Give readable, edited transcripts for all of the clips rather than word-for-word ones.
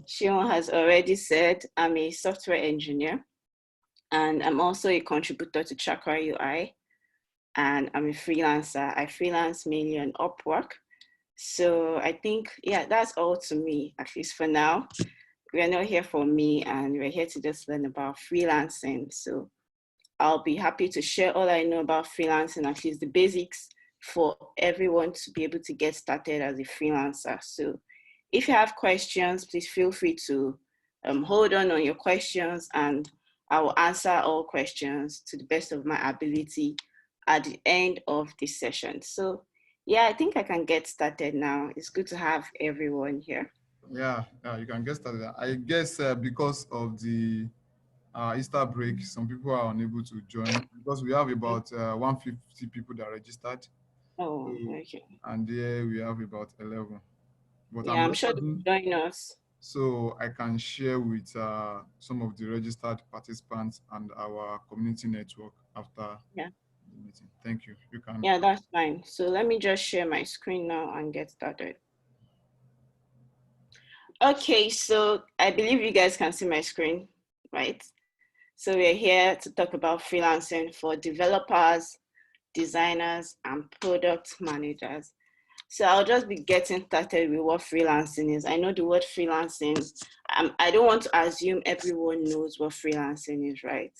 Shion has already said, I'm a software engineer, and I'm also a contributor to Chakra UI, and I'm a freelancer. I freelance mainly on Upwork. So I think, yeah, that's all to me, at least for now. We're not here for me, and we're here to just learn about freelancing. So I'll be happy to share all I know about freelancing, at least the basics, for everyone to be able to get started as a freelancer. So if you have questions, please feel free to hold on your questions, and I will answer all questions to the best of my ability at the end of this session. So yeah, I think I can get started now. It's good to have everyone here. Yeah, you can get started. I guess because of the Easter break, some people are unable to join because we have about 150 people that registered. Oh, So, okay. and there we have about 11. But Yeah, I'm I'm sure recording, they'll join us. so I can share with some of the registered participants and our community network after Yeah. the meeting. Thank you. You can. Yeah, that's fine. So let me just share my screen now and get started. Okay, so I believe you guys can see my screen, right? So we're here to talk about freelancing for developers, designers, and product managers. So I'll just be getting started with what freelancing is. I know the word freelancing, I don't want to assume everyone knows what freelancing is, right?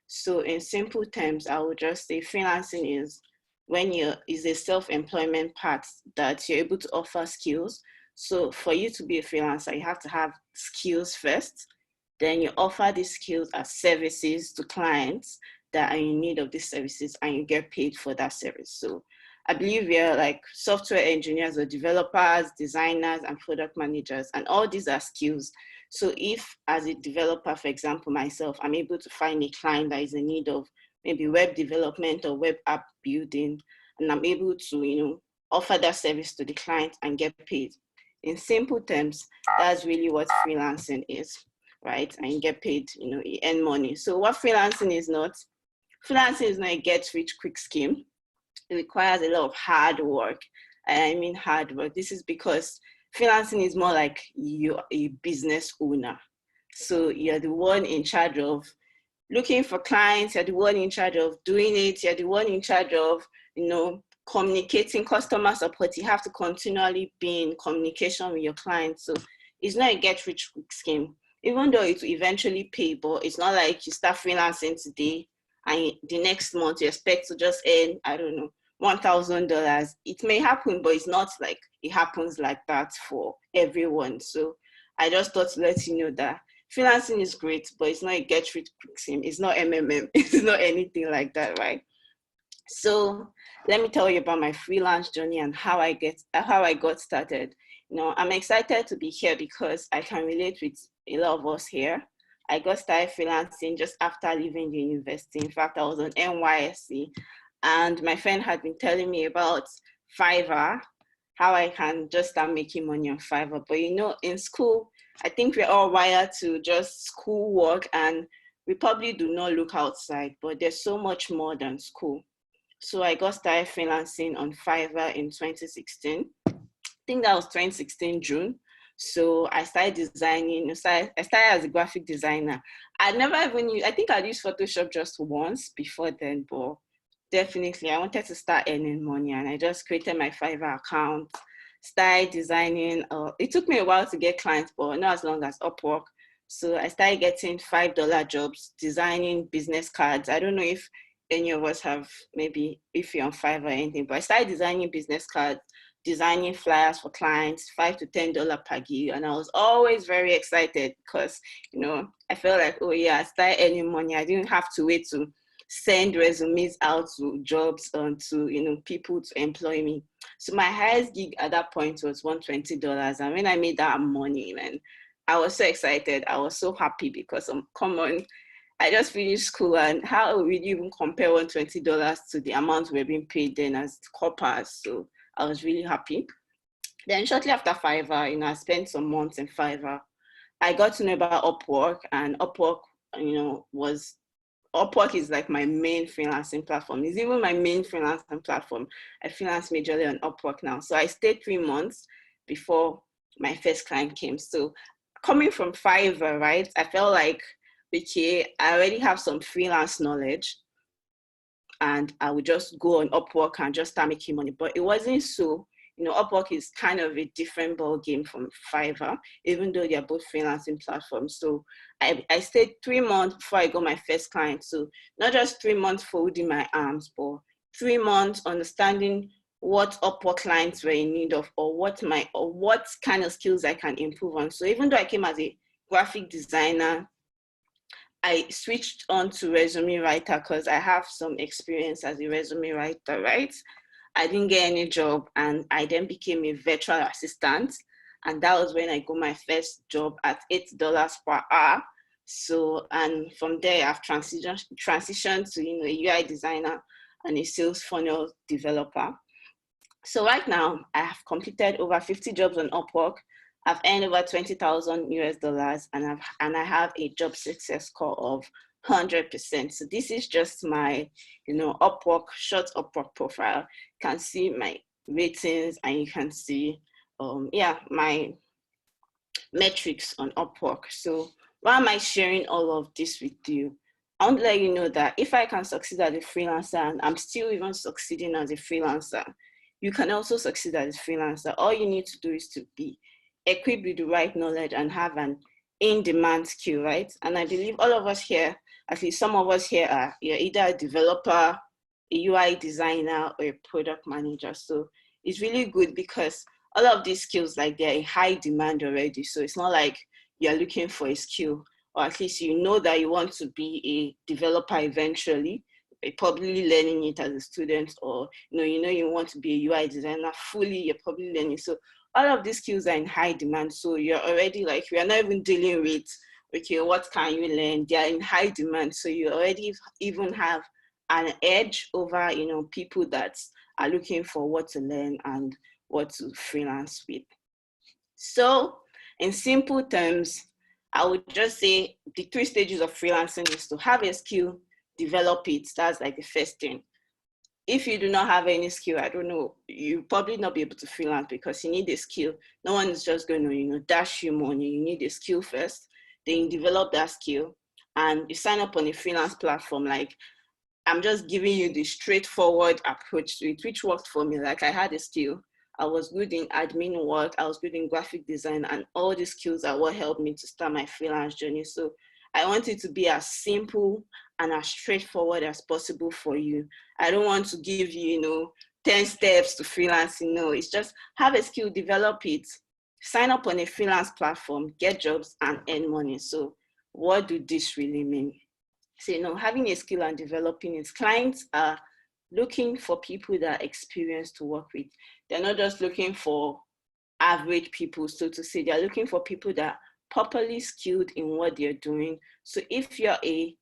So in simple terms, I would just say freelancing is when is a self-employment path that you're able to offer skills. So for you to be a freelancer, you have to have skills first. Then you offer these skills as services to clients that are in need of these services, and you get paid for that service. So I believe we are like software engineers or developers, designers, and product managers, and all these are skills. So if as a developer, for example, myself, I'm able to find a client that is in need of maybe web development or web app building, and I'm able to, offer that service to the client and get paid. In simple terms, that's really what freelancing is, right? And you get paid, you earn money. So what freelancing is not a get rich quick scheme. It requires a lot of hard work. I mean hard work. This is because freelancing is more like you're a business owner. So you're the one in charge of looking for clients, you're the one in charge of doing it, you're the one in charge of, communicating customer support. You have to continually be in communication with your clients. So it's not a get rich quick scheme, even though it will eventually pay, but it's not like you start freelancing today and the next month you expect to just earn, I don't know, $1,000. It may happen, but it's not like it happens like that for everyone. So I just thought to let you know that freelancing is great, but it's not a get rich quick scheme. It's not MMM. It's not anything like that, right? So let me tell you about my freelance journey and how I got started. I'm excited to be here because I can relate with a lot of us here. I got started freelancing just after leaving the university. In fact, I was on NYSC, and my friend had been telling me about Fiverr, how I can just start making money on Fiverr. But in school, I think we're all wired to just school work, and we probably do not look outside, but there's so much more than school. So I got started freelancing on Fiverr in 2016. I think that was 2016 June. So I started designing. I started as a graphic designer. I never even used, I think I'd used Photoshop just once before then, but definitely I wanted to start earning money, and I just created my Fiverr account, started designing. It took me a while to get clients, but not as long as Upwork. So I started getting $5 jobs designing business cards. I don't know if any of us have, maybe if you're on Fiverr or anything, but I started designing business cards, designing flyers for clients, $5 to $10 per gig. And I was always very excited because, I felt like, oh yeah, I started earning money. I didn't have to wait to send resumes out to jobs and to, people to employ me. So my highest gig at that point was $120. And when I made that money, man, I was so excited. I was so happy because come on, I just finished school, and how would you even compare $120 to the amount we were being paid then as corpers? So I was really happy. Then shortly after Fiverr, I spent some months in Fiverr. I got to know about Upwork, and Upwork, Upwork is like my main freelancing platform. It's even my main freelancing platform. I freelance majorly on Upwork now. So I stayed 3 months before my first client came. So coming from Fiverr, right? I felt like, okay, I already have some freelance knowledge and I would just go on Upwork and just start making money. But it wasn't so. Upwork is kind of a different ball game from Fiverr, even though they're both freelancing platforms. So I stayed 3 months before I got my first client. So not just 3 months folding my arms, but 3 months understanding what Upwork clients were in need of, or what kind of skills I can improve on. So even though I came as a graphic designer, I switched on to resume writer because I have some experience as a resume writer, right? I didn't get any job, and I then became a virtual assistant. And that was when I got my first job at $8 per hour. So, and from there, I've transitioned to, a UI designer and a sales funnel developer. So right now, I have completed over 50 jobs on Upwork. I've earned over 20,000 US dollars, and I have a job success score of 100%. So this is just my, short Upwork profile. You can see my ratings, and you can see, my metrics on Upwork. So why am I sharing all of this with you? I want to let you know that if I can succeed as a freelancer, and I'm still even succeeding as a freelancer, you can also succeed as a freelancer. All you need to do is to be equipped with the right knowledge and have an in-demand skill, right? And I believe all of us here, at least some of us here, you're either a developer, a UI designer, or a product manager. So it's really good because all of these skills, like, they're in high demand already. So it's not like you're looking for a skill, or at least you know that you want to be a developer eventually. You're probably learning it as a student, or you want to be a UI designer fully, you're probably learning. So all of these skills are in high demand. So you're already, like, we are not even dealing with, okay, what can you learn? They are in high demand. So you already even have an edge over, people that are looking for what to learn and what to freelance with. So in simple terms, I would just say the 3 stages of freelancing is to have a skill, develop it. That's like the first thing. If you do not have any skill, I don't know, you probably not be able to freelance because you need a skill. No one is just going to, dash you money. You need a skill first. Then you develop that skill and you sign up on a freelance platform. Like, I'm just giving you the straightforward approach to it, which worked for me. Like, I had a skill. I was good in admin work. I was good in graphic design, and all these skills are what helped me to start my freelance journey. So I want it to be as simple and as straightforward as possible for you. I don't want to give you, 10 steps to freelancing. No, it's just have a skill, develop it, sign up on a freelance platform, get jobs, and earn money. So what do this really mean? So, having a skill and developing it, clients are looking for people that are experienced to work with. They're not just looking for average people, so to say. They're looking for people that are properly skilled in what they're doing. So if you're a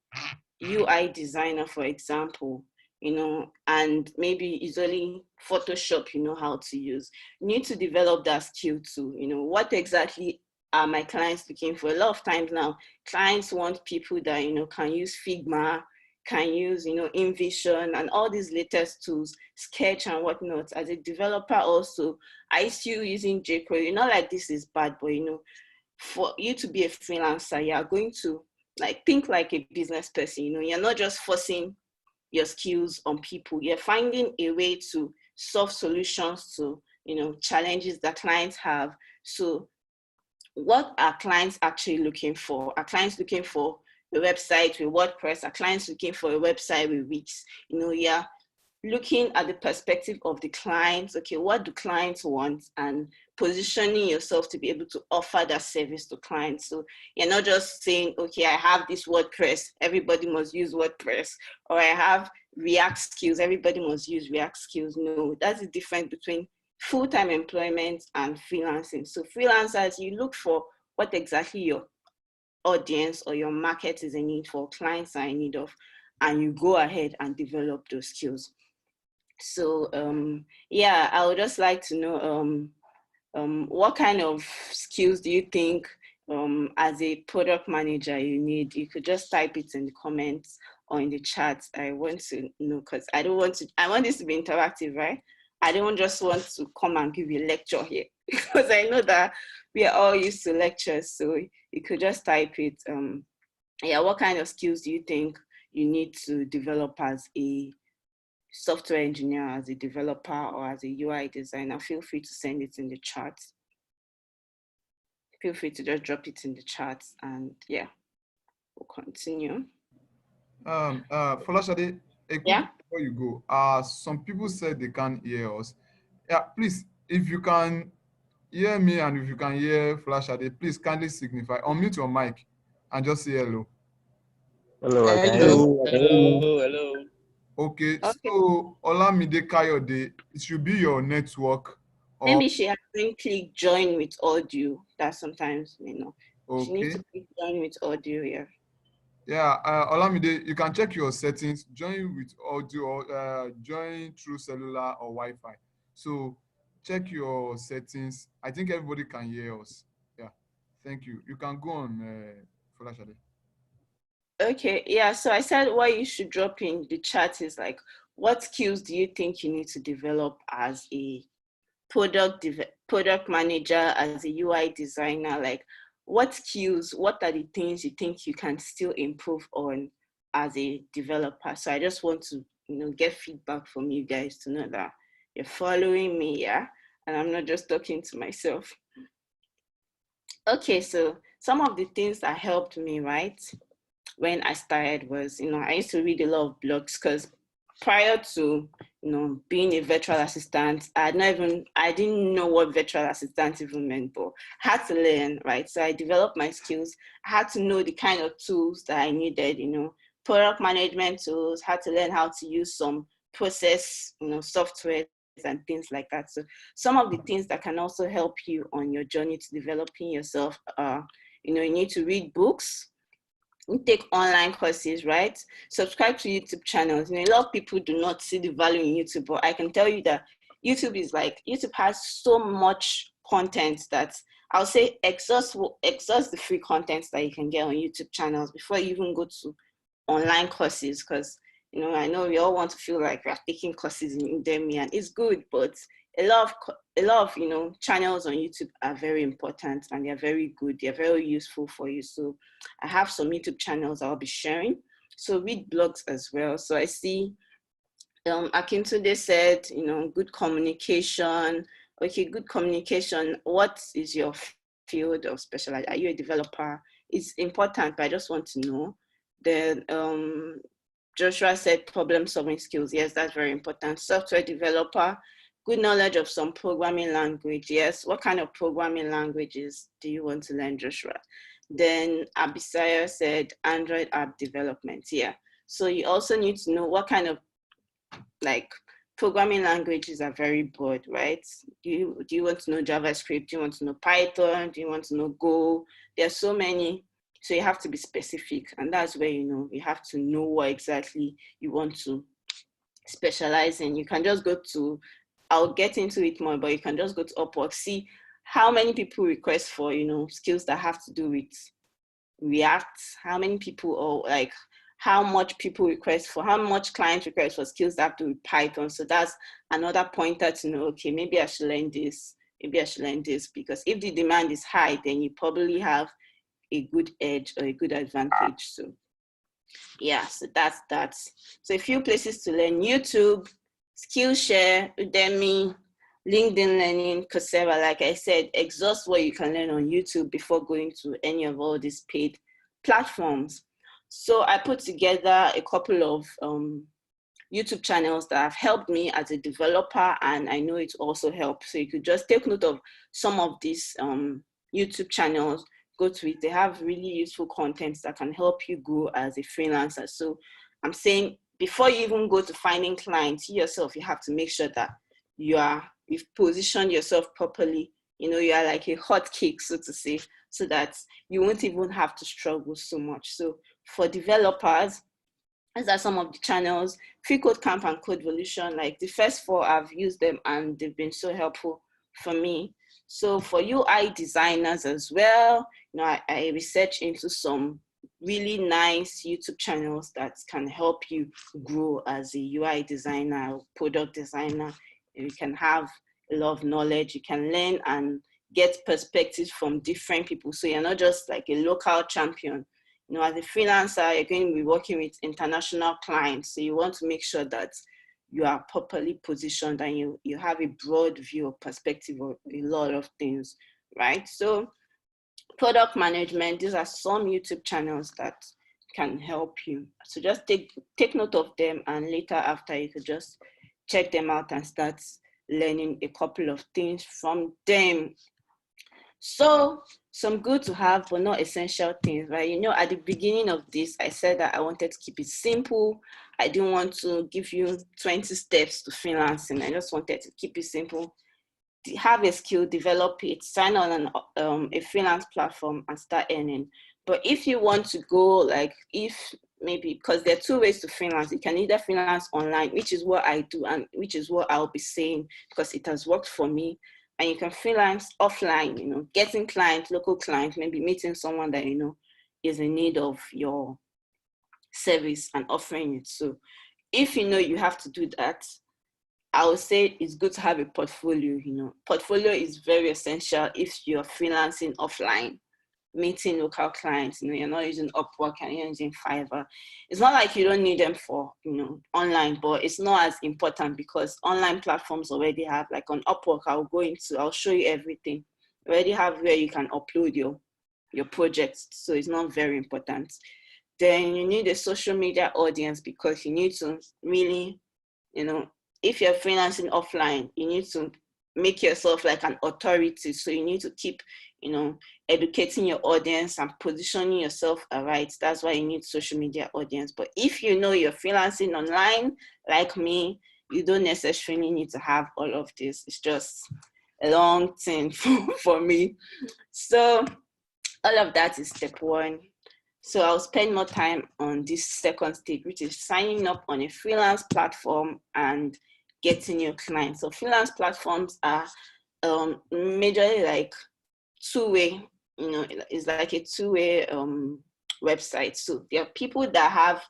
UI designer, for example, and maybe it's only Photoshop you know how to use, you need to develop that skill too. What exactly are my clients looking for? A lot of times now, clients want people that, can use Figma, can use, InVision and all these latest tools, Sketch and whatnot. As a developer also, I still using jQuery. Not like this is bad, but, for you to be a freelancer, you are going to think like a business person. You're not just forcing your skills on people. You're finding a way to solve solutions to, challenges that clients have. So what are clients actually looking for? Are clients looking for a website with WordPress? Are clients looking for a website with Wix? You're looking at the perspective of the clients. Okay, what do clients want? And positioning yourself to be able to offer that service to clients. So you're not just saying, okay, I have this WordPress, everybody must use WordPress, or I have React skills, everybody must use React skills. No, that's the difference between full-time employment and freelancing. So freelancers, you look for what exactly your audience or your market is in need for, clients are in need of, and you go ahead and develop those skills. So I would just like to know what kind of skills do you think as a product manager you need? You could just type it in the comments or in the chat. I want to know, because I want this to be interactive, right? I don't just want to come and give you a lecture here because I know that we are all used to lectures, so you could just type it. Yeah, what kind of skills do you think you need to develop as a software engineer, as a developer, or as a UI designer? Feel free to send it in the chat. Feel free to just drop it in the chat, and yeah, we'll continue. Folashade, a quick Yeah. before you go. Some people said they can't hear us. Yeah, please, if you can hear me and if you can hear Folashade, please kindly signify. Unmute your mic and just say hello. Hello, I can hear Hello. you. I can hear you. Hello. Okay, Okay. so Olamide Kayode, it should be your network or Maybe she hasn't clicked join with audio. That sometimes, she needs okay. to click join with audio. Yeah. Yeah, Olamide, you can check your settings, join with audio or join through cellular or Wi-Fi. So check your settings. I think everybody can hear us. Yeah, thank you. You can go on, Folashade. Okay. Yeah. So I said what you should drop in the chat is like, what skills do you think you need to develop as a product manager, as a UI designer? Like, what skills, what are the things you think you can still improve on as a developer? So I just want to, get feedback from you guys to know that you're following me, yeah? And I'm not just talking to myself. Okay, so some of the things that helped me, right, when I started was, I used to read a lot of blogs because prior to, being a virtual assistant, I didn't know what virtual assistant even meant, but I had to learn, right? So I developed my skills. I had to know the kind of tools that I needed, product management tools, had to learn how to use some process, software and things like that. So some of the things that can also help you on your journey to developing yourself are, you need to read books, you take online courses, right? Subscribe to YouTube channels. A lot of people do not see the value in YouTube, but I can tell you that YouTube has so much content that I'll say exhaust the free content that you can get on YouTube channels before you even go to online courses, because I know we all want to feel like we're taking courses in Udemy, and it's good, but a lot of channels on YouTube are very important and they're very good. They're very useful for you. So I have some YouTube channels I'll be sharing. So read blogs as well. So I see Akintunde said, good communication. Okay, good communication. What is your field of specialization? Are you a developer? It's important, but I just want to know. Then Joshua said problem solving skills. Yes, that's very important. Software developer, good knowledge of some programming language. Yes, what kind of programming languages do you want to learn, Joshua? Then Abisaya said Android app development. Yeah. So you also need to know what kind of programming languages are very broad, right? Do you want to know JavaScript? Do you want to know Python? Do you want to know Go? There are so many. So you have to be specific. And that's where, you have to know what exactly you want to specialize in. You can just go to, I'll get into it more, but you can just go to Upwork, see how many people request for, skills that have to do with React, how many people, or how much people request for, how much clients request for skills that have to do with Python. So that's another pointer to know, okay, maybe I should learn this, because if the demand is high, then you probably have a good edge or a good advantage. So yeah, so that's that. So a few places to learn: YouTube, Skillshare, Udemy, LinkedIn Learning, Coursera. Like I said, exhaust what you can learn on YouTube before going to any of all these paid platforms. So I put together a couple of YouTube channels that have helped me as a developer, and I know it also helps. So you could just take note of some of these YouTube channels, go to it. They have really useful content that can help you grow as a freelancer. So I'm saying, before you even go to finding clients, you yourself, you have to make sure that you've positioned yourself properly. You are like a hot cake, so to say, so that you won't even have to struggle so much. So for developers, these are some of the channels: Free Code Camp and Codevolution. Like the first four, I've used them and they've been so helpful for me. So for UI designers as well, I research into some really nice YouTube channels that can help you grow as a UI designer, product designer. You can have a lot of knowledge. You can learn and get perspectives from different people. So you're not just like a local champion. You know, as a freelancer, you're going to be working with international clients. So you want to make sure that you are properly positioned and you have a broad view of perspective of a lot of things, right? So product management, these are some YouTube channels that can help you. So just take note of them, and later after you could just check them out and start learning a couple of things from them. So some good to have but not essential things, right? You know, at the beginning of this, I said that I wanted to keep it simple. I didn't want to give you 20 steps to freelancing. I just wanted to keep it simple. Have a skill, develop it, sign on a freelance platform and start earning. But if you want to go, like, if maybe, because there are two ways to freelance. You can either freelance online, which is what I do and which is what I'll be saying because it has worked for me. And you can freelance offline, you know, getting clients, local clients, maybe meeting someone that you know is in need of your service and offering it. So if you know you have to do that, I would say it's good to have a portfolio. You know, portfolio is very essential if you're freelancing offline, meeting local clients. You know, you're not using Upwork and you're using Fiverr. It's not like you don't need them for, you know, online, but it's not as important because online platforms already have, like on Upwork, I'll show you everything. You already have where you can upload your projects, so it's not very important. Then you need a social media audience because you need to really, you know, if you're freelancing offline, you need to make yourself like an authority. So you need to keep, you know, educating your audience and positioning yourself right. That's why you need social media audience. But if you know you're freelancing online, like me, you don't necessarily need to have all of this. It's just a long thing for me. So all of that is step one. So I'll spend more time on this second stage, which is signing up on a freelance platform and getting your clients. So freelance platforms are majorly like two-way, you know, it's like a two-way website. So there are people that have,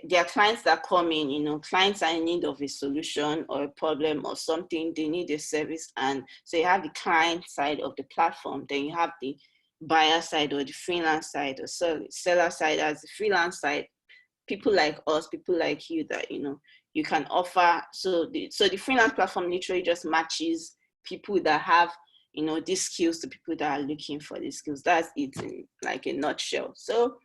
there are clients that come in, you know, clients are in need of a solution or a problem or something, they need a service. And so you have the client side of the platform, then you have the buyer side or the freelance side or seller side. As the freelance side, people like us, people like you that, you know, you can offer. So the freelance platform literally just matches people that have, you know, these skills to people that are looking for these skills. That's it in like a nutshell. So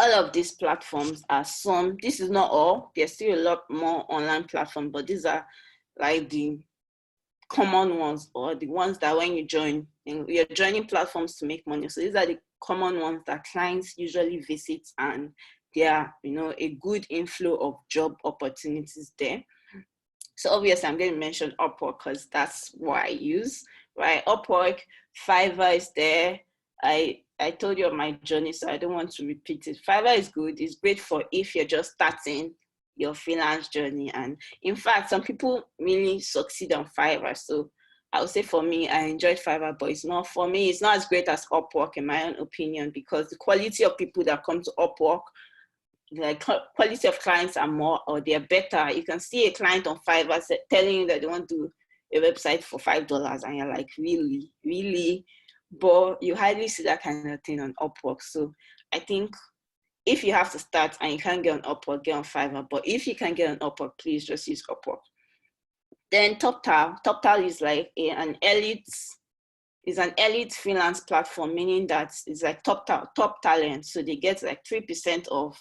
all of these platforms are some, this is not all, there's still a lot more online platforms, but these are like the common ones, or the ones that when you join, you're joining platforms to make money. So these are the common ones that clients usually visit, and there are, you know, a good inflow of job opportunities there. So obviously I'm going to mention Upwork because that's what I use, right? Upwork, Fiverr is there. I told you of my journey, so I don't want to repeat it. Fiverr is good. It's great for if you're just starting your freelance journey. And in fact, some people really succeed on Fiverr. So I would say for me, I enjoyed Fiverr, but it's not, for me, it's not as great as Upwork in my own opinion, because the quality of people that come to Upwork, like quality of clients are more, or they're better. You can see a client on Fiverr telling you that they want to do a website for $5, and you're like, really? But you hardly see that kind of thing on Upwork. So I think if you have to start and you can't get on Upwork, get on Fiverr. But if you can get on Upwork, please just use Upwork. Then TopTal is like an elite freelance platform, meaning that it's like top talent. So they get like 3% of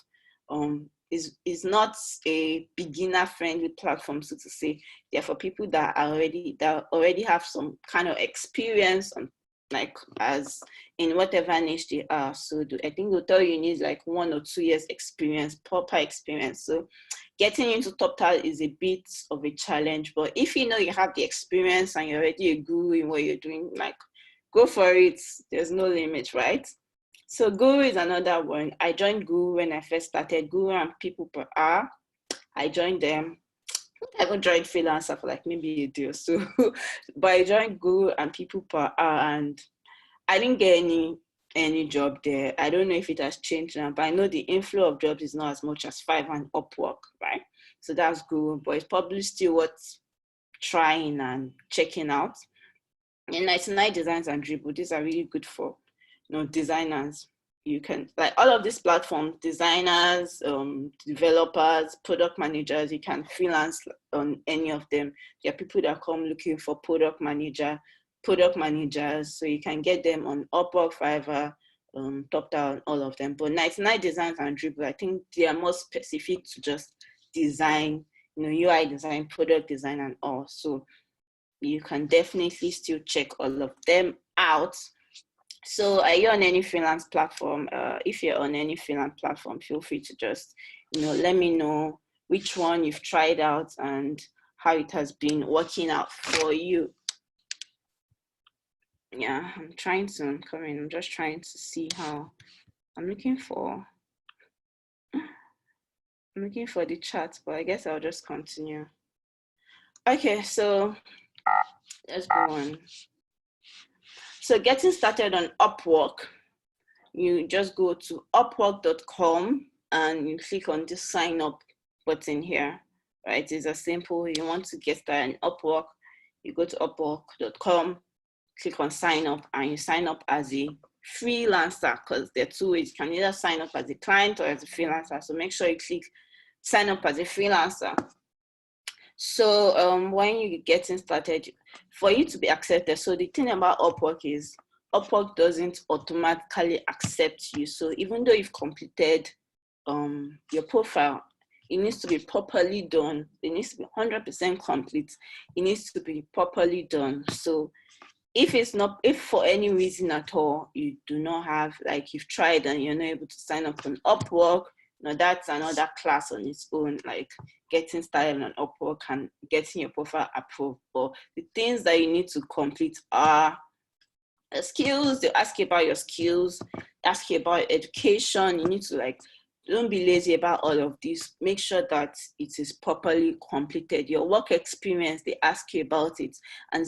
is not a beginner friendly platform, so to say. They're for people that already have some kind of experience on, like, as in whatever niche they are. So I think they'll tell you need like 1 or 2 years experience, proper experience. So getting into TopTal is a bit of a challenge, but if you know you have the experience and you're already a guru in what you're doing, like, go for it. There's no limit, right? So Guru is another one. I joined Guru when I first started. Guru and People Per Hour. I joined them. I haven't joined Freelancer for like maybe a day or so. But I joined Guru and People Per Hour, and I didn't get any job there. I don't know if it has changed now, but I know the inflow of jobs is not as much as Fiverr and Upwork, right? So that's Guru, but it's probably still worth trying and checking out. In 99 Designs and Dribble, these are really good for, designers. You can, like all of these platforms, designers, developers, product managers, you can freelance on any of them. There are people that come looking for product managers, so you can get them on Upwork, Fiverr, Top Down, all of them. But 99 Designs and Dribble, I think they are more specific to just design, UI design, product design, and all. So you can definitely still check all of them out. So are you on any freelance platform? If you're on any freelance platform, feel free to just, let me know which one you've tried out and how it has been working out for you. Yeah, I'm just trying to see how, I'm looking for the chat, but I guess I'll just continue. Okay, so let's go on. So getting started on Upwork, you just go to upwork.com and you click on this sign up button here, right? It's as simple. You want to get started on Upwork, you go to upwork.com, click on sign up, and you sign up as a freelancer, because there are two ways. You can either sign up as a client or as a freelancer. So make sure you click sign up as a freelancer. So when you're getting started, for you to be accepted, so the thing about Upwork is Upwork doesn't automatically accept you. So even though you've completed your profile, it needs to be properly done. It needs to be 100% complete. It needs to be properly done. So if for any reason at all you do not have, like you've tried and you're not able to sign up on Upwork, that's another class on its own, like getting started on Upwork and getting your profile approved. But the things that you need to complete are skills. They ask you about your skills, ask you about education. You need to don't be lazy about all of this. Make sure that it is properly completed. Your work experience, they ask you about it. And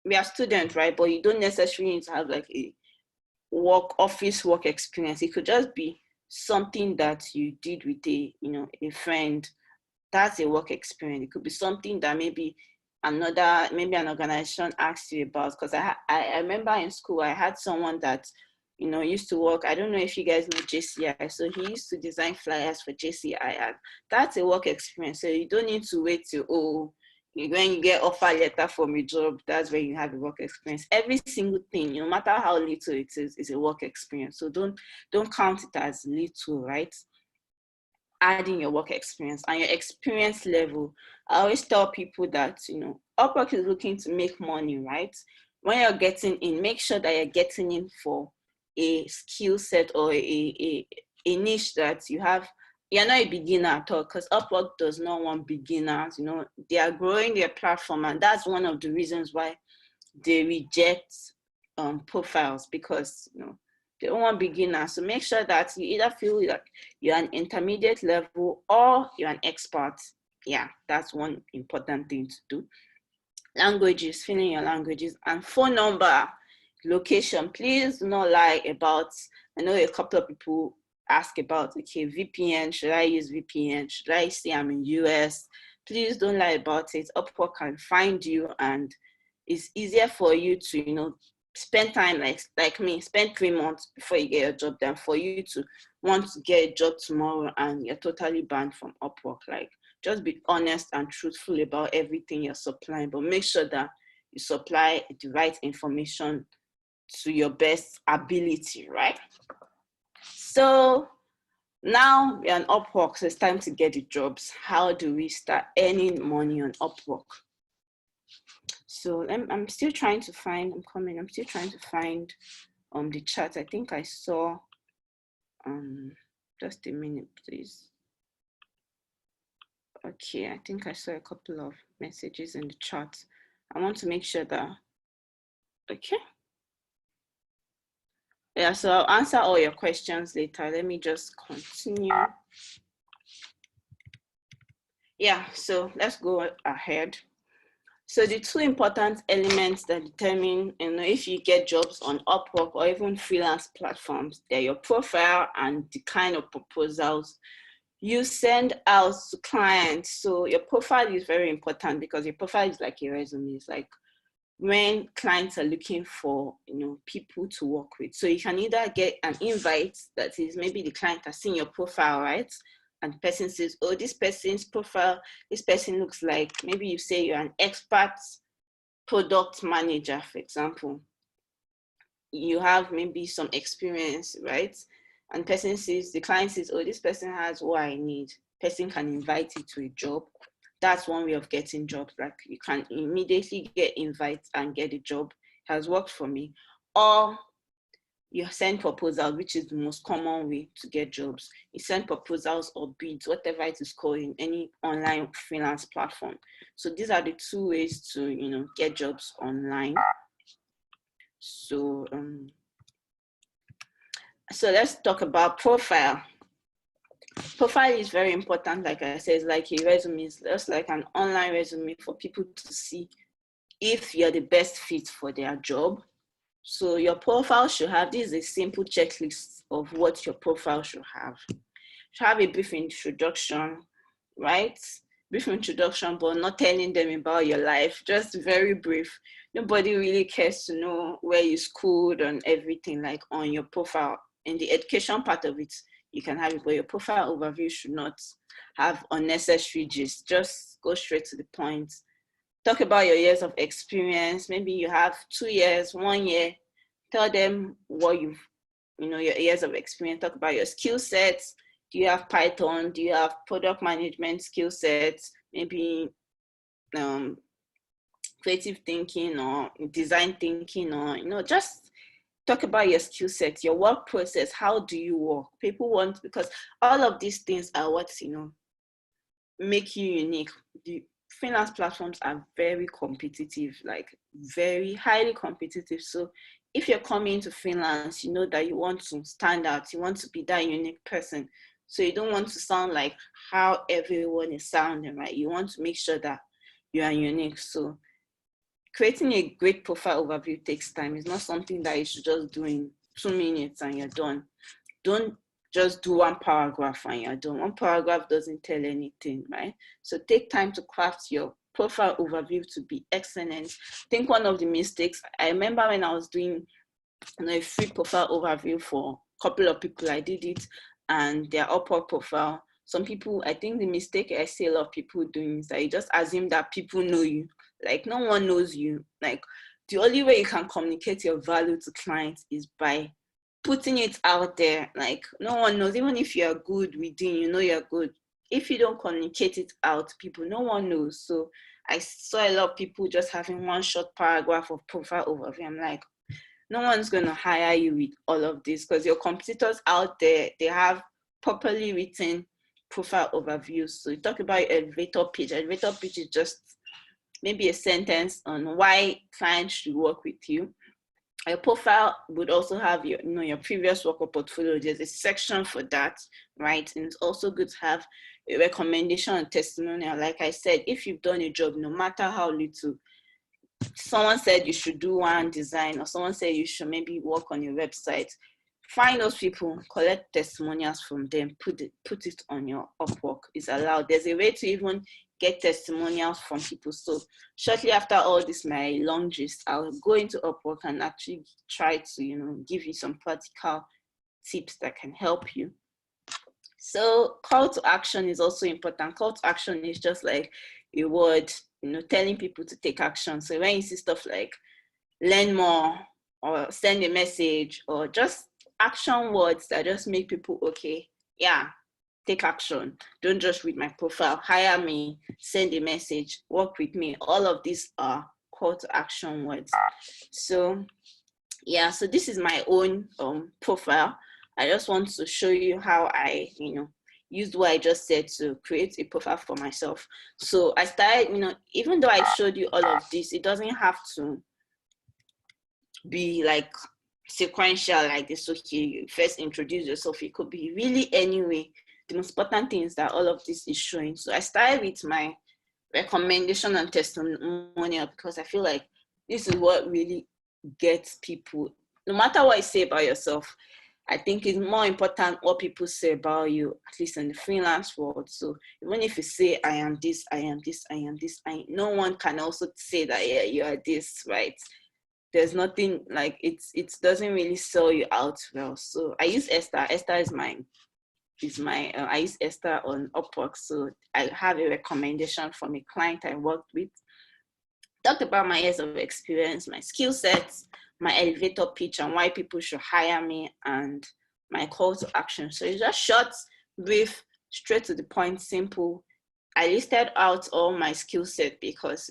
we are students, right? But you don't necessarily need to have like a office work experience. It could just be something that you did with a friend. That's a work experience. It could be something that maybe an organization asked you about. Because I remember in school I had someone that used to work. I don't know if you guys know JCI. So he used to design flyers for JCI, and that's a work experience. So you don't need to wait till when you get offer letter from a job, that's when you have a work experience. Every single thing, no matter how little it is a work experience. So don't count it as little, right? Add in your work experience and your experience level. I always tell people that, Upwork is looking to make money, right? When you're getting in, make sure that you're getting in for a skill set or a niche that you have. You're not a beginner at all, because Upwork does not want beginners. They are growing their platform, and that's one of the reasons why they reject profiles, because they don't want beginners. So make sure that you either feel like you're an intermediate level or you're an expert. Yeah, that's one important thing to do. Languages, filling your languages, and phone number, location. Please do not lie about. I know a couple of people ask about, okay, VPN, should I use VPN? Should I say I'm in US? Please don't lie about it. Upwork can find you, and it's easier for you to, spend time like me, spend 3 months before you get a job than for you to want to get a job tomorrow and you're totally banned from Upwork. Just be honest and truthful about everything you're supplying, but make sure that you supply the right information to your best ability, right? So now we're on Upwork, so it's time to get the jobs. How do we start earning money on Upwork? So I'm still trying to find, I'm still trying to find the chat. I think I saw, just a minute, please. Okay, I think I saw a couple of messages in the chat. I want to make sure that, okay. Yeah, so I'll answer all your questions later. Let me just continue. Yeah, so let's go ahead. So the two important elements that determine, if you get jobs on Upwork or even freelance platforms, they're your profile and the kind of proposals you send out to clients. So your profile is very important, because your profile is like a resume. It's like when clients are looking for, people to work with. So you can either get an invite, that is maybe the client has seen your profile, right? And the person says, oh, this person's profile, this person looks like, maybe you say you're an expert product manager, for example. You have maybe some experience, right? And the client says, oh, this person has what I need. Person can invite you to a job. That's one way of getting jobs. Like you can immediately get invites and get a job. It has worked for me. Or you send proposals, which is the most common way to get jobs. You send proposals or bids, whatever it is called, in any online freelance platform. So these are the two ways to, get jobs online. So let's talk about profile. Profile is very important. Like I said, it's like a resume. It's just like an online resume for people to see if you're the best fit for their job. So your profile should have, this is a simple checklist of what your profile should have. You should have a brief introduction, right? Brief introduction, but not telling them about your life, just very brief. Nobody really cares to know where you schooled and everything, like on your profile. In the education part of it, you can have it, but your profile overview should not have unnecessary gist. Just go straight to the point. Talk about your years of experience. Maybe you have 2 years, 1 year. Tell them what your years of experience. Talk about your skill sets. Do you have Python? Do you have product management skill sets? Maybe creative thinking or design thinking, or, just talk about your skill set, your work process. How do you work? People want, because all of these things are what, make you unique. The freelance platforms are very competitive, like very highly competitive. So if you're coming to freelance, you know that you want to stand out, you want to be that unique person. So you don't want to sound like how everyone is sounding, right? You want to make sure that you are unique. So creating a great profile overview takes time. It's not something that you should just do in 2 minutes and you're done. Don't just do one paragraph and you're done. One paragraph doesn't tell anything, right? So take time to craft your profile overview to be excellent. I think one of the mistakes, I remember when I was doing a free profile overview for a couple of people, I did it, and their Upwork profile. Some people, I think the mistake I see a lot of people doing is that you just assume that people know you. Like no one knows you. Like the only way you can communicate your value to clients is by putting it out there. Like no one knows, even if you're good within, you're good. If you don't communicate it out to people, no one knows. So I saw a lot of people just having one short paragraph of profile overview. I'm like, no one's going to hire you with all of this, because your competitors out there, they have properly written profile overviews. So you talk about your elevator pitch. Elevator pitch is just maybe a sentence on why clients should work with you. Your profile would also have your, your previous work or portfolio. There's a section for that, right? And it's also good to have a recommendation and testimonial. Like I said, if you've done a job, no matter how little, someone said you should do one design, or someone said you should maybe work on your website, find those people, collect testimonials from them, put it on your Upwork. It's allowed. There's a way to even get testimonials from people. So shortly after all this, my long gist, I'll go into Upwork and actually try to, give you some practical tips that can help you. So call to action is also important. Call to action is just like a word, telling people to take action. So when you see stuff like learn more or send a message or just action words that just make people, okay, yeah, take action. Don't just read my profile, hire me, send a message, work with me. All of these are call to action words. So yeah, so this is my own profile. I just want to show you how I, used what I just said to create a profile for myself. So I started, even though I showed you all of this, it doesn't have to be like sequential like this. Okay, you first introduce yourself. It could be really anyway. The most important thing is that all of this is showing. So I started with my recommendation and testimonial because I feel like this is what really gets people, no matter what you say about yourself. I think it's more important what people say about you, at least in the freelance world. So even if you say, I am this, I am this, I am this, no one can also say that, yeah, you are this, right? There's nothing like it doesn't really sell you out well. So I use Esther. Esther is my I use Esther on Upwork. So I have a recommendation from a client I worked with. Talked about my years of experience, my skill sets, my elevator pitch, and why people should hire me, and my call to action. So it's just short, brief, straight to the point, simple. I listed out all my skill set because,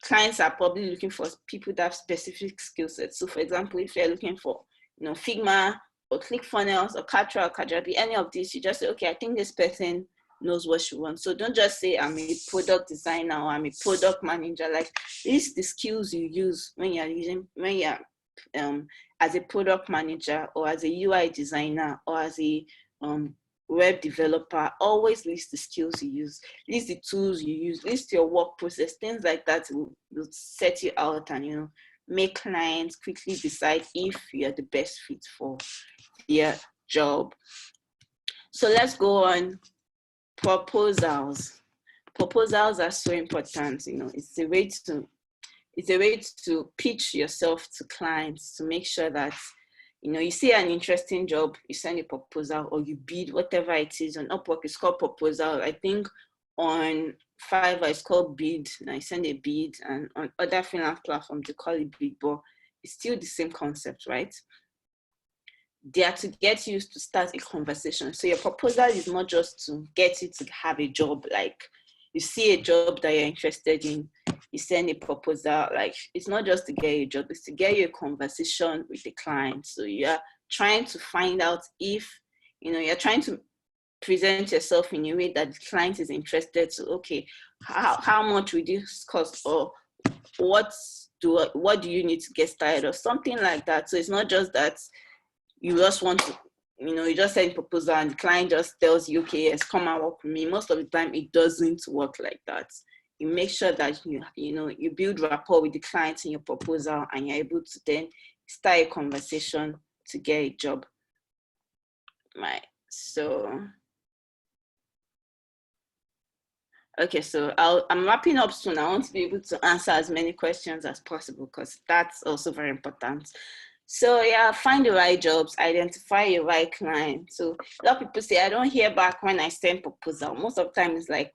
clients are probably looking for people that have specific skill sets. So for example, if you're looking for, Figma or ClickFunnels or Katra or Kajabi, any of these, you just say, okay, I think this person knows what she wants. So don't just say I'm a product designer or I'm a product manager. Like, list the skills you use when you're as a product manager or as a UI designer or as a web developer. Always list the skills you use, list the tools you use, list your work process. Things like that will set you out and make clients quickly decide if you're the best fit for their job. So let's go on. Proposals. Proposals are so important. It's a way to pitch yourself to clients, to make sure that you see an interesting job, you send a proposal or you bid, whatever it is. On Upwork, it's called proposal. I think on Fiverr, it's called bid. And I send a bid, and on other freelance platforms, they call it bid, but it's still the same concept, right? They are to get you to start a conversation. So your proposal is not just to get you to have a job. Like, you see a job that you're interested in, you send a proposal. Like, it's not just to get you a job, it's to get you a conversation with the client. So you're trying to find out if, you're trying to present yourself in a way that the client is interested. So, okay, how much will this cost, or what do you need to get started, or something like that. So it's not just that you just want to, you just send a proposal and the client just tells you, okay, yes, come and work with me. Most of the time, it doesn't work like that. You make sure that you build rapport with the client in your proposal, and you're able to then start a conversation to get a job. Right. So, okay, so I'm wrapping up soon. I want to be able to answer as many questions as possible because that's also very important. So yeah, find the right jobs, identify your right client. So a lot of people say, I don't hear back when I send proposal. Most of the time it's like,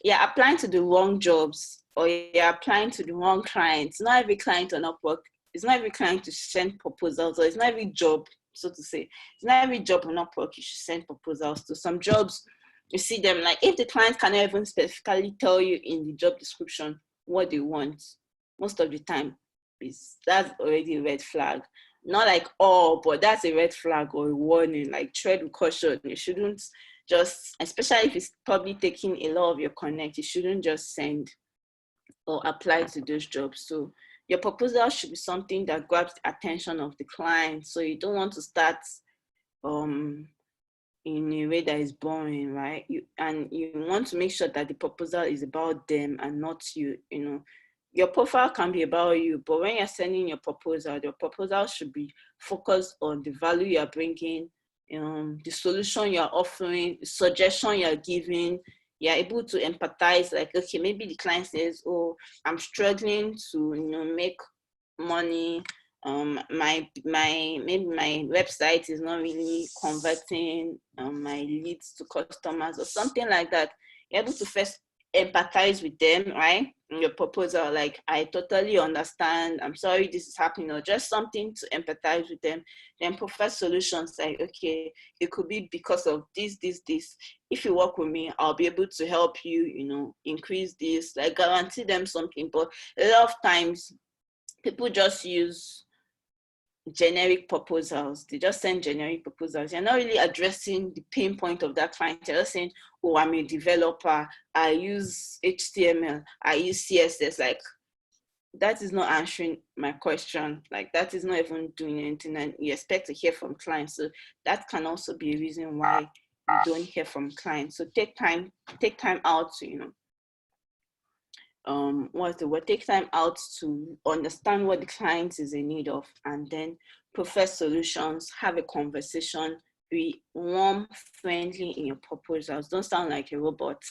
you're applying to the wrong jobs, or you're applying to the wrong clients. Not every client on Upwork, it's not every client to send proposals, or it's not every job, so to say. It's not every job on Upwork you should send proposals to. Some jobs, you see them, like if the client cannot even specifically tell you in the job description what they want, most of the time, that's already a red flag. Not like, but that's a red flag or a warning, like tread with caution. You shouldn't just, especially if it's probably taking a lot of your connect, you shouldn't just send or apply to those jobs. So your proposal should be something that grabs the attention of the client. So you don't want to start in a way that is boring, right? You want to make sure that the proposal is about them and not you. Your profile can be about you, but when you're sending your proposal should be focused on the value you're bringing, the solution you're offering, the suggestion you're giving. You're able to empathize, like, okay, maybe the client says, oh, I'm struggling to, make money. Maybe my website is not really converting my leads to customers or something like that. You're able to first empathize with them, right? In your proposal, like, I totally understand, I'm sorry this is happening, or just something to empathize with them. Then provide solutions like, okay, it could be because of this. If you work with me, I'll be able to help you, increase this, like guarantee them something. But a lot of times people just use generic proposals. They just send generic proposals. You're not really addressing the pain point of that client. You're just saying, oh, I'm a developer, I use HTML, I use CSS. Like, that is not answering my question. Like, that is not even doing anything, and you expect to hear from clients. So that can also be a reason why you don't hear from clients. So take time out to what's the word? Take time out to understand what the client is in need of, and then profess solutions, have a conversation, be warm, friendly in your proposals. Don't sound like a robot.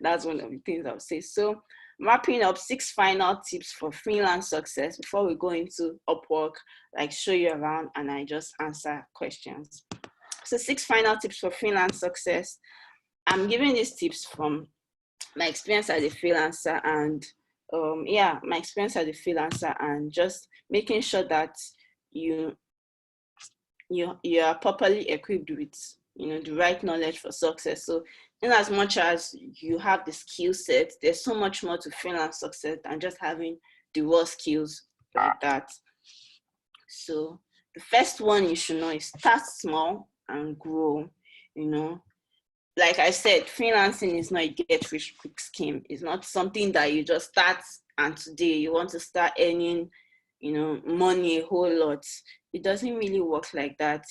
That's one of the things I would say. So wrapping up, 6 final tips for freelance success before we go into Upwork, like show you around and I just answer questions. So 6 final tips for freelance success. I'm giving these tips from my experience as a freelancer, and my experience as a freelancer, and just making sure that you are properly equipped with the right knowledge for success. So in as much as you have the skill set, there's so much more to freelance success than just having the raw skills like that. So the first one you should know is start small and grow. Like I said, freelancing is not a get rich quick scheme. It's not something that you just start and today you want to start earning, money a whole lot. It doesn't really work like that,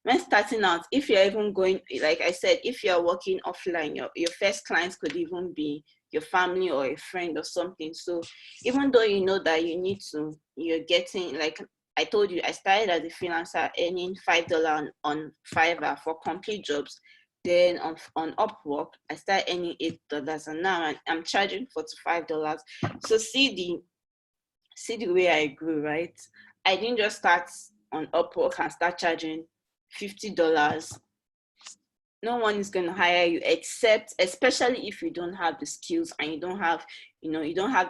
When starting out, if you're even going, like I said, if you're working offline, your first clients could even be your family or a friend or something. So even though you know that you're getting, like I told you, I started as a freelancer earning $5 on Fiverr for complete jobs. Then on Upwork, I started earning $8, and now I'm charging $45. So see the way I grew, right? I didn't just start on Upwork and start charging $50. No one is going to hire you, especially if you don't have the skills and you don't have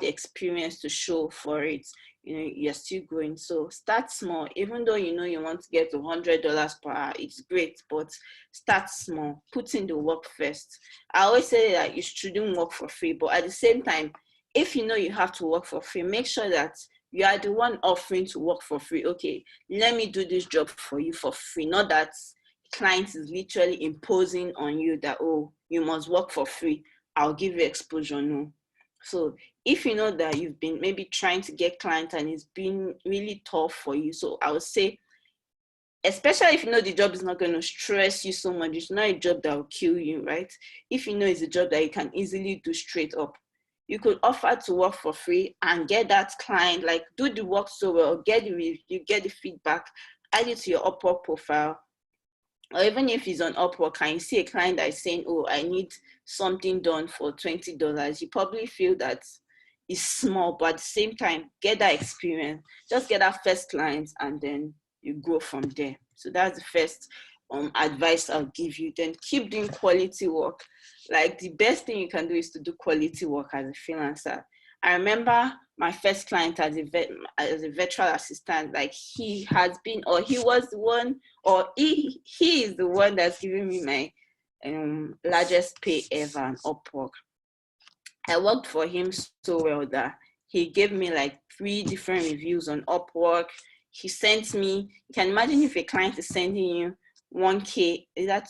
the experience to show for it. You're still growing. So start small. Even though you want to get to $100 per hour, it's great, but start small. Put in the work first. I always say that you shouldn't work for free, but at the same time, if you have to work for free, make sure that you are the one offering to work for free. Okay, let me do this job for you for free. Not that client is literally imposing on you that, oh, you must work for free, I'll give you exposure. No. So if you know that you've been maybe trying to get clients and it's been really tough for you, so I would say, especially if the job is not going to stress you so much, it's not a job that will kill you, right? If it's a job that you can easily do straight up, you could offer to work for free and get that client, like do the work so well, get the feedback, add it to your Upwork profile. Or even if it's on Upwork and you see a client that is saying, oh, I need something done for $20, you probably feel that it's small, but at the same time, get that experience. Just get that first client and then you grow from there. So that's the first advice I'll give you. Then keep doing quality work. Like the best thing you can do is to do quality work as a freelancer. I remember my first client as a virtual assistant, like he was the one, or he is the one that's giving me my largest pay ever on Upwork. I worked for him so well that he gave me like 3 different reviews on Upwork. He sent me, you can imagine if a client is sending you 1K, is that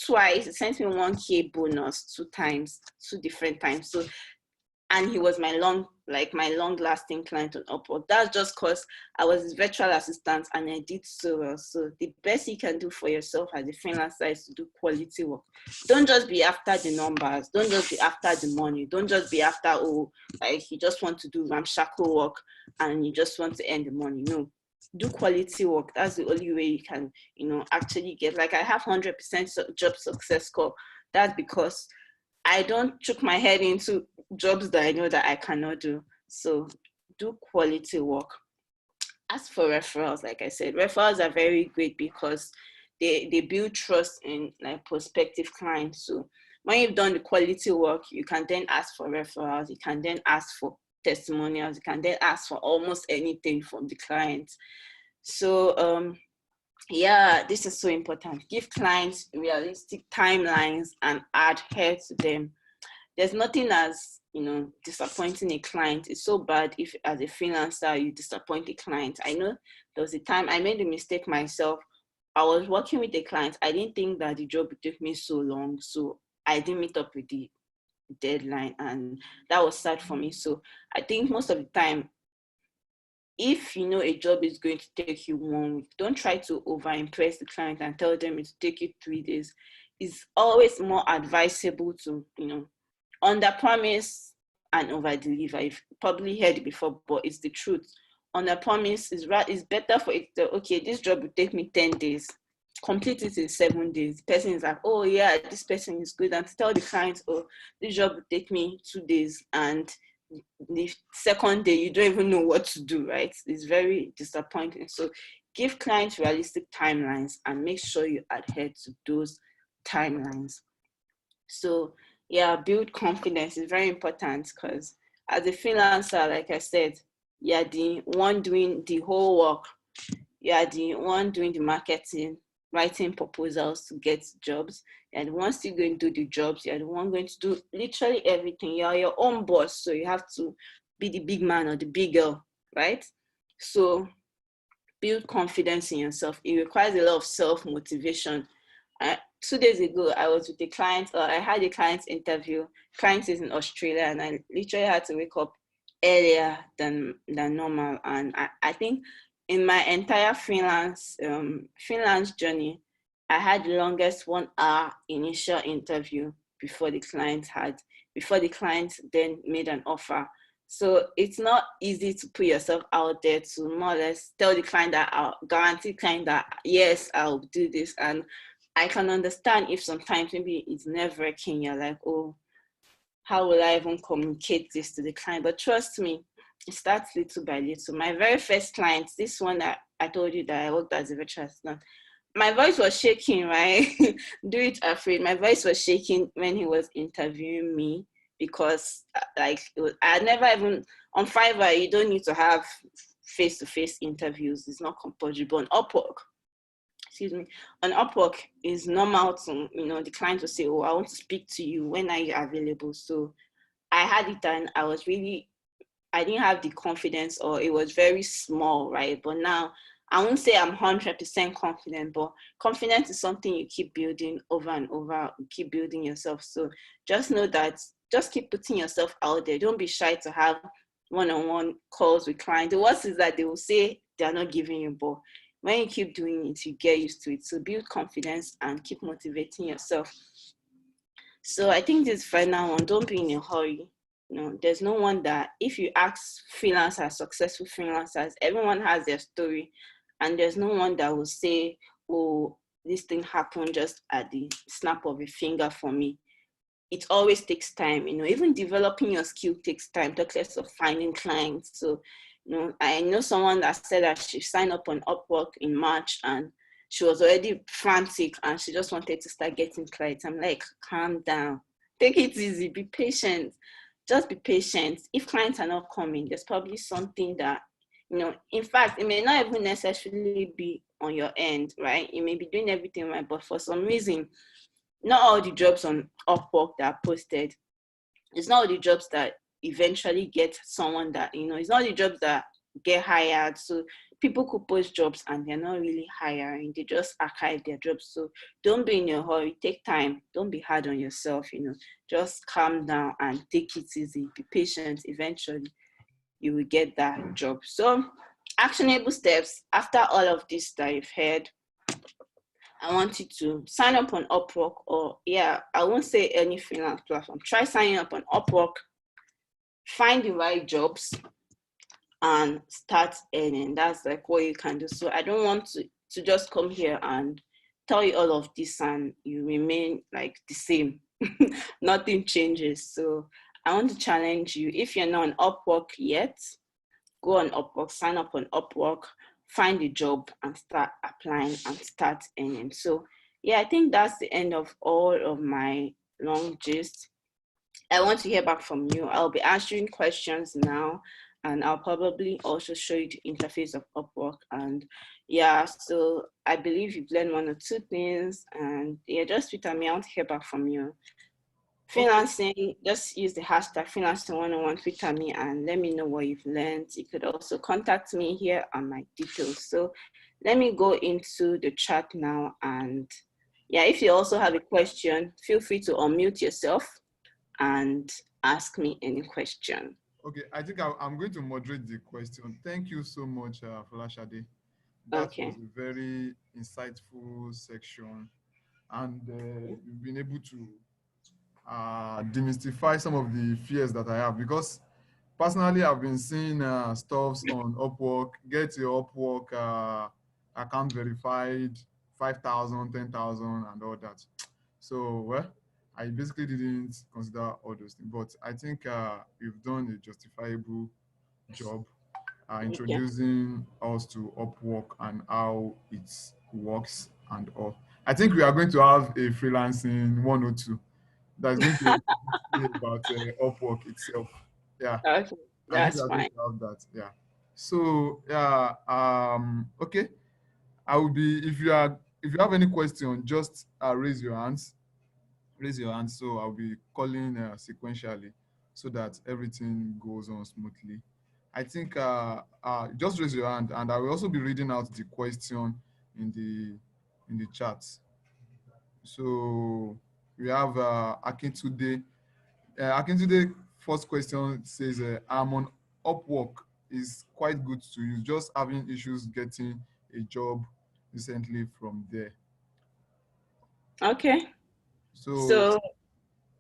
twice, he sent me 1K bonus 2 different times. So, and he was my long-lasting client on Upwork. That's just because I was his virtual assistant and I did so well. So the best you can do for yourself as a freelancer is to do quality work. Don't just be after the numbers. Don't just be after the money. Don't just be after, like you just want to do ramshackle work and you just want to earn the money. No, do quality work. That's the only way you can, actually get, like I have 100% job success score. That's because I don't chuck my head into jobs that I know that I cannot do. So do quality work. As for referrals, like I said, referrals are very great because they build trust in like prospective clients. So when you've done the quality work, you can then ask for referrals. You can then ask for testimonials. You can then ask for almost anything from the clients. So this is so important. Give clients realistic timelines and adhere to them. There's nothing as, disappointing a client. It's so bad if as a freelancer, you disappoint a client. I know there was a time I made a mistake myself. I was working with a client. I didn't think that the job would take me so long. So I didn't meet up with the deadline and that was sad for me. So I think most of the time, if a job is going to take you 1 week, don't try to over impress the client and tell them it will take you 3 days. It's always more advisable to, under promise and over deliver. You've probably heard it before, but it's the truth. Under promise is right. It's better for it to, okay, this job will take me 10 days. Complete it in 7 days. The person is like, oh yeah, this person is good. And to tell the client, oh, this job will take me 2 days. And the second day, you don't even know what to do, right? It's very disappointing. So give clients realistic timelines and make sure you adhere to those timelines. So yeah, build confidence is very important, because as a freelancer, like I said, you're the one doing the whole work. You're the one doing the marketing, writing proposals to get jobs. You're the one still going to do the jobs. You're the one going to do literally everything. You're your own boss, so you have to be the big man or the big girl, right? So build confidence in yourself. It requires a lot of self-motivation. 2 days ago, I was with a client, I had a client interview. Client is in Australia, and I literally had to wake up earlier than normal. And I think in my entire freelance journey, I had the longest 1 hour initial interview before the client then made an offer. So it's not easy to put yourself out there to more or less tell the client that I'll guarantee client that yes, I'll do this. And I can understand if sometimes maybe it's nerve-wracking. You're like, oh, how will I even communicate this to the client? But trust me, it starts little by little. My very first client, this one that I told you that I worked as a virtual assistant, my voice was shaking, right? Do it afraid. My voice was shaking when he was interviewing me, because I never even, on Fiverr, you don't need to have face-to-face interviews. It's not compulsory. But on Upwork is normal to, the client will say, oh, I want to speak to you. When are you available? So I had it, and I didn't have the confidence, or it was very small, right? But now I won't say I'm 100% confident, but confidence is something you keep building over and over, you keep building yourself. So just know that, just keep putting yourself out there. Don't be shy to have one-on-one calls with clients. The worst is that they will say they're not giving you, but when you keep doing it, you get used to it. So build confidence and keep motivating yourself. So I think this final one, don't be in a hurry. There's no one that, if you ask freelancers, successful freelancers, everyone has their story, and there's no one that will say, oh, this thing happened just at the snap of a finger for me. It always takes time. Even developing your skill takes time, talk less of finding clients. So I know someone that said that she signed up on Upwork in March, and she was already frantic, and she just wanted to start getting clients. I'm like, calm down, take it easy, be patient. Just be patient. If clients are not coming, there's probably something that, in fact, it may not even necessarily be on your end, right? You may be doing everything right, but for some reason, not all the jobs on Upwork that are posted, it's not all the jobs that eventually get someone that, it's not the jobs that get hired. So people could post jobs and they're not really hiring. They just archive their jobs. So don't be in a hurry. Take time. Don't be hard on yourself. Just calm down and take it easy. Be patient. Eventually, you will get that job. So actionable steps. After all of this that you've heard, I want you to sign up on Upwork, or I won't say any freelance platform. Try signing up on Upwork. Find the right jobs and start earning. That's like what you can do. So I don't want to just come here and tell you all of this and you remain like the same. Nothing changes. So I want to challenge you. If you're not on Upwork yet, go on Upwork, sign up on Upwork, find a job and start applying and start earning. So I think that's the end of all of my long gist. I want to hear back from you. I'll be answering questions now, and I'll probably also show you the interface of Upwork. And so I believe you've learned 1 or 2 things, and just tweet at me. I want to hear back from you. Freelancing, just use the hashtag freelancing101, tweet at me and let me know what you've learned. You could also contact me here on my details. So let me go into the chat now, and if you also have a question, feel free to unmute yourself and ask me any question. Okay, I think I'm going to moderate the question. Thank you so much, Folashade. That was a very insightful section, and you've been able to demystify some of the fears that I have, because personally I've been seeing stuffs on Upwork, get your Upwork account verified, 5,000, 10,000, and all that. So, well, I basically didn't consider all those things, but I think you've done a justifiable job Okay. introducing us to Upwork and how it works and all. I think we are going to have a freelancing 102 that's going to be about Upwork itself. Yeah, Okay, I think we that's are going fine. to have that. Yeah. So yeah, okay. I will be, if you have any question, just raise your hands. Raise your hands. So I'll be calling sequentially so that everything goes on smoothly. I think just raise your hand, and I will also be reading out the question in the chat. So we have Akintude. Akintude first question says, I'm on Upwork is quite good to use, just having issues getting a job recently from there. Okay. So So,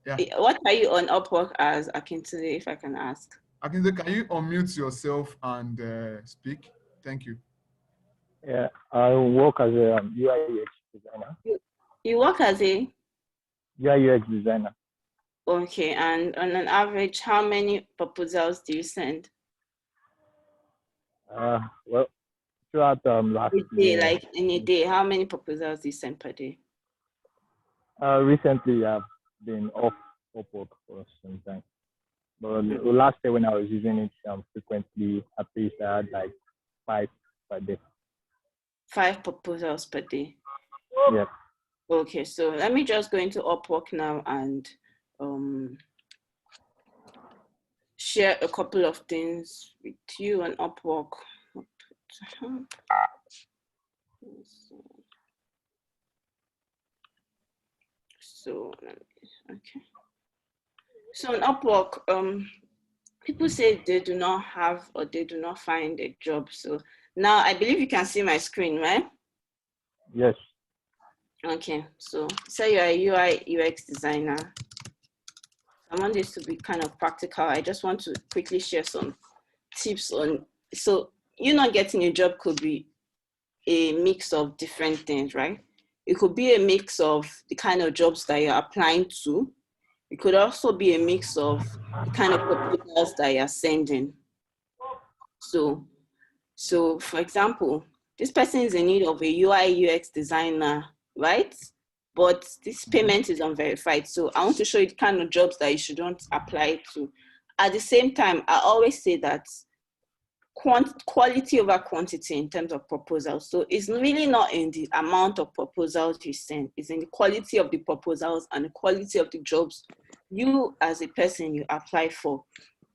yeah, what are you on Upwork as, Akintunde, if I can ask? Akintude, can you unmute yourself and speak? Thank you. Yeah, I work as a UI UX designer. You work as a UI UX designer. Okay, and on an average, how many proposals do you send Well, throughout last a day? year, Like in a day, how many proposals do you send per day? recently I've been off Upwork for some time. But last year when I was using it frequently, at least I had like 5 per day. 5 proposals per day. Yeah. Okay, so let me just go into Upwork now and share a couple of things with you on Upwork. So, okay. So on Upwork, people say they do not have or they do not find a job. So now I believe you can see my screen, right? Yes. Okay, so say you're a UI UX designer. I want this to be kind of practical. I just want to quickly share some tips on, so you not getting a job could be a mix of different things, right? It could be a mix of the kind of jobs that you're applying to. It could also be a mix of the kind of proposals that you're sending. So for example, this person is in need of a UI UX designer, right? But this payment is unverified. So I want to show you the kind of jobs that you shouldn't apply to. At the same time, I always say that quality over quantity in terms of proposals. So it's really not in the amount of proposals you send, it's in the quality of the proposals and the quality of the jobs you as a person you apply for.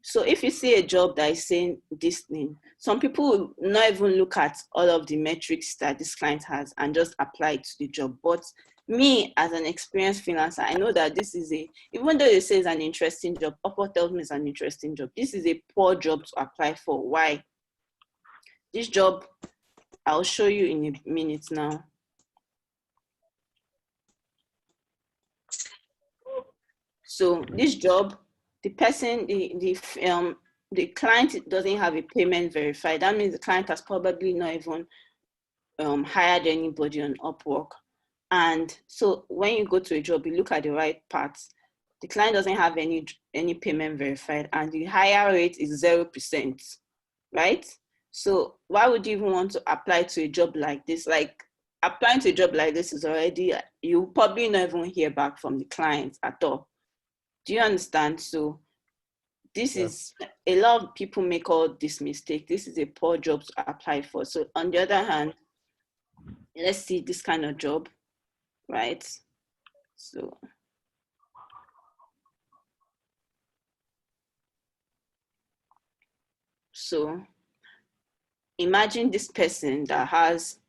So if you see a job that is saying this thing, some people will not even look at all of the metrics that this client has and just apply it to the job. But me as an experienced freelancer, I know that this is even though it says an interesting job, Upwork tells me it's an interesting job, this is a poor job to apply for. Why? This job, I'll show you in a minute now. So this job, the person, the client doesn't have a payment verified. That means the client has probably not even hired anybody on Upwork. And so when you go to a job, you look at the right parts. The client doesn't have any payment verified, and the hire rate is 0%, right? So why would you even want to apply to a job like this? Like, applying to a job like this is already, you probably not even hear back from the client at all. Do you understand? So this is, a lot of people make all this mistake. This is a poor job to apply for. So on the other hand, let's see this kind of job, right? So imagine this person that has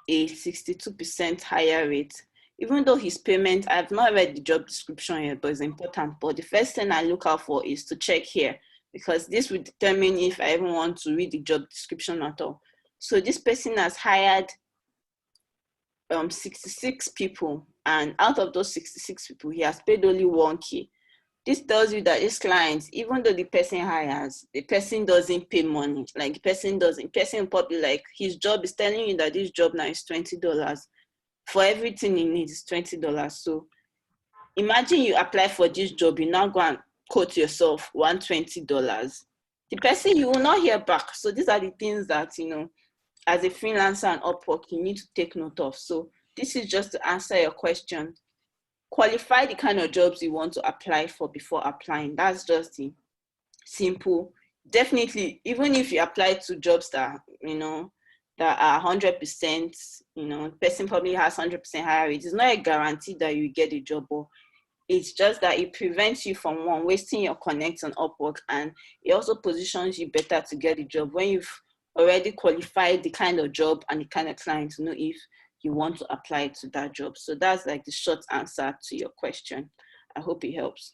a 62% higher rate. Even though his payment, I've not read the job description yet, but it's important. But the first thing I look out for is to check here, because this will determine if I even want to read the job description at all. So this person has hired 66 people and out of those 66 people, he has paid only 1K. This tells you that this client, even though the person hires, the person doesn't pay money. Like the person probably, like, his job is telling you that this job now is $20. For everything he needs is $20. So imagine you apply for this job, you now go and quote yourself $120. The person, you will not hear back. So these are the things that, you know, as a freelancer and Upwork, you need to take note of. So this is just to answer your question. Qualify the kind of jobs you want to apply for before applying. That's just the simple. Definitely, even if you apply to jobs that, you know, that are 100%, you know, person probably has 100% higher rate, it's not a guarantee that you get a job, or it's just that it prevents you from, one, wasting your connect on Upwork, and it also positions you better to get a job when you've already qualified the kind of job and the kind of client to know if you want to apply to that job. So that's like the short answer to your question. I hope it helps.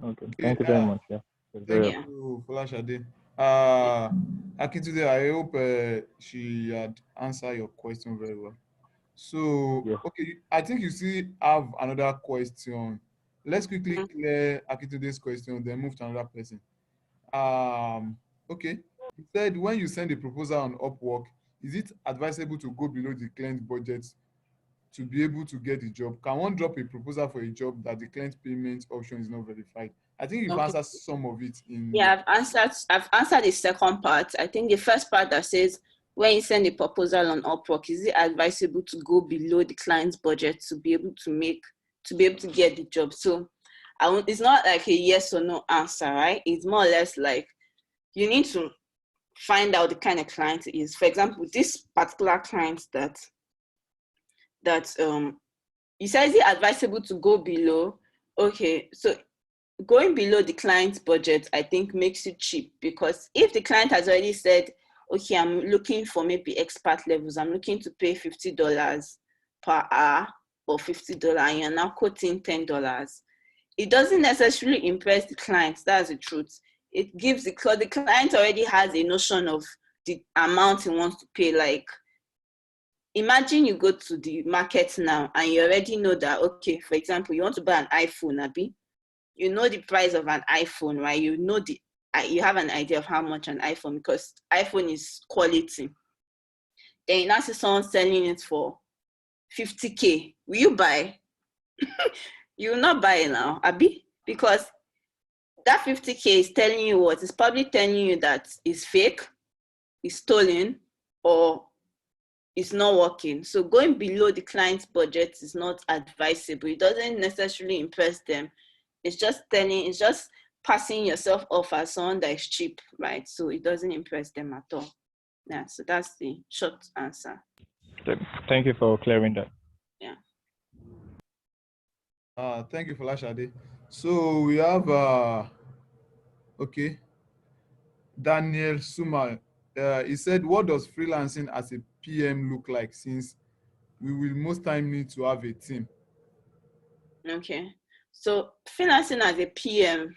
Okay, thank you very much. Yeah. Thank you, Folashade. Akintude, I hope she had answered your question very well. So, yeah. Okay, I think you still have another question. Let's quickly clear Akintude's question, then move to another person. Okay, he said, when you send a proposal on Upwork, is it advisable to go below the client budget to be able to get the job? Can one drop a proposal for a job that the client payment option is not verified? I think you've answered some of it in. Yeah, I've answered the second part. I think the first part that says, when you send a proposal on Upwork, is it advisable to go below the client's budget to be able to get the job? So it's not like a yes or no answer, right? It's more or less like you need to find out the kind of client it is. For example, this particular client that you said, is it advisable to go below? Okay, so going below the client's budget, I think, makes it cheap, because if the client has already said, okay, I'm looking for maybe expert levels, I'm looking to pay $50 per hour or $50, and you're now quoting $10, it doesn't necessarily impress the client. That's the truth. It gives the client already has a notion of the amount he wants to pay. Like, imagine you go to the market now and you already know that, okay, for example, you want to buy an iPhone, Abi. You know the price of an iPhone, right? You know you have an idea of how much an iPhone, because iPhone is quality. Then you now see someone selling it for 50K. Will you buy? You will not buy it now, Abi, because that 50K is telling you what? It's probably telling you that it's fake, it's stolen, or it's not working. So going below the client's budget is not advisable. It doesn't necessarily impress them. It's just passing yourself off as someone that is cheap, right? So it doesn't impress them at all. Yeah, so that's the short answer. Thank you for clearing that. Yeah. Thank you, Folashade. So we have okay, Daniel Suma. He said, what does freelancing as a PM look like, since we will most time need to have a team? Okay. So freelancing as a PM,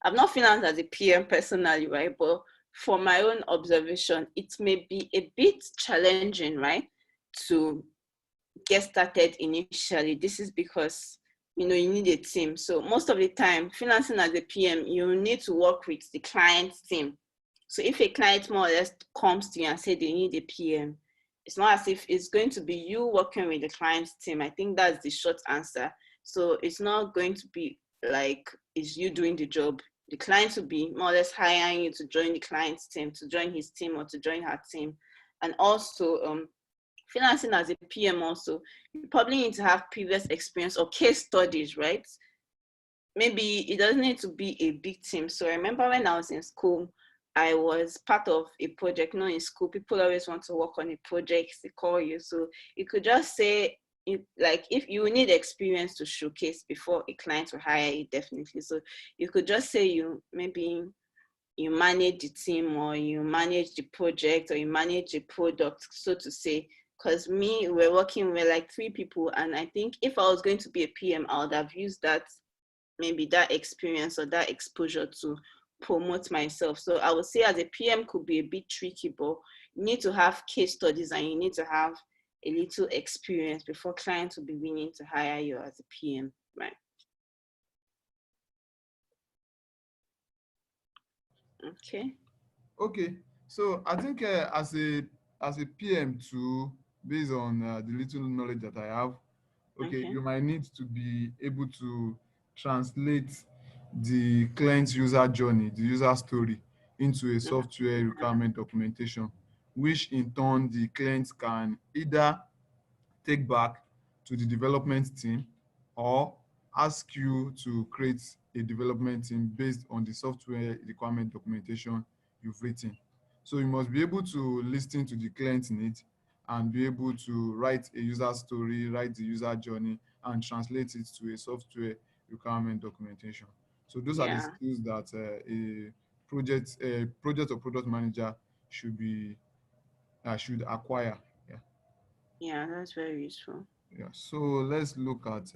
I've not freelanced as a PM personally, right? But for my own observation, it may be a bit challenging, right, to get started initially. This is because, you know, you need a team. So most of the time, freelancing as a PM, you need to work with the client's team. So if a client more or less comes to you and say they need a PM, it's not as if it's going to be you working with the client's team. I think that's the short answer. So it's not going to be like it's you doing the job. The client will be more or less hiring you to join the client's team, to join his team, or to join her team. And also, freelancing as a PM also, you probably need to have previous experience or case studies, right? Maybe it doesn't need to be a big team. So I remember when I was in school, I was part of a project. In school, people always want to work on a project, they call you. So you could just say, if you need experience to showcase before a client will hire you, definitely. So you could just say you manage the team, or you manage the project, or you manage the product, so to say. Because we're working with like 3 people, and I think if I was going to be a PM, I would have used that experience or that exposure to promote myself. So I would say as a PM could be a bit tricky, but you need to have case studies and you need to have a little experience before clients will be willing to hire you as a PM, right? Okay. Okay, so I think as a PM too, based on the little knowledge that I have, okay, Okay. you might need to be able to translate the client's user journey, the user story, into a software requirement documentation, which in turn the client can either take back to the development team or ask you to create a development team based on the software requirement documentation you've written. So you must be able to listen to the client's needs and be able to write a user story, write the user journey, and translate it to a software requirement documentation. So those are the Yeah. skills that a project or product manager should acquire. Yeah. Yeah, that's very useful. Yeah, so let's look at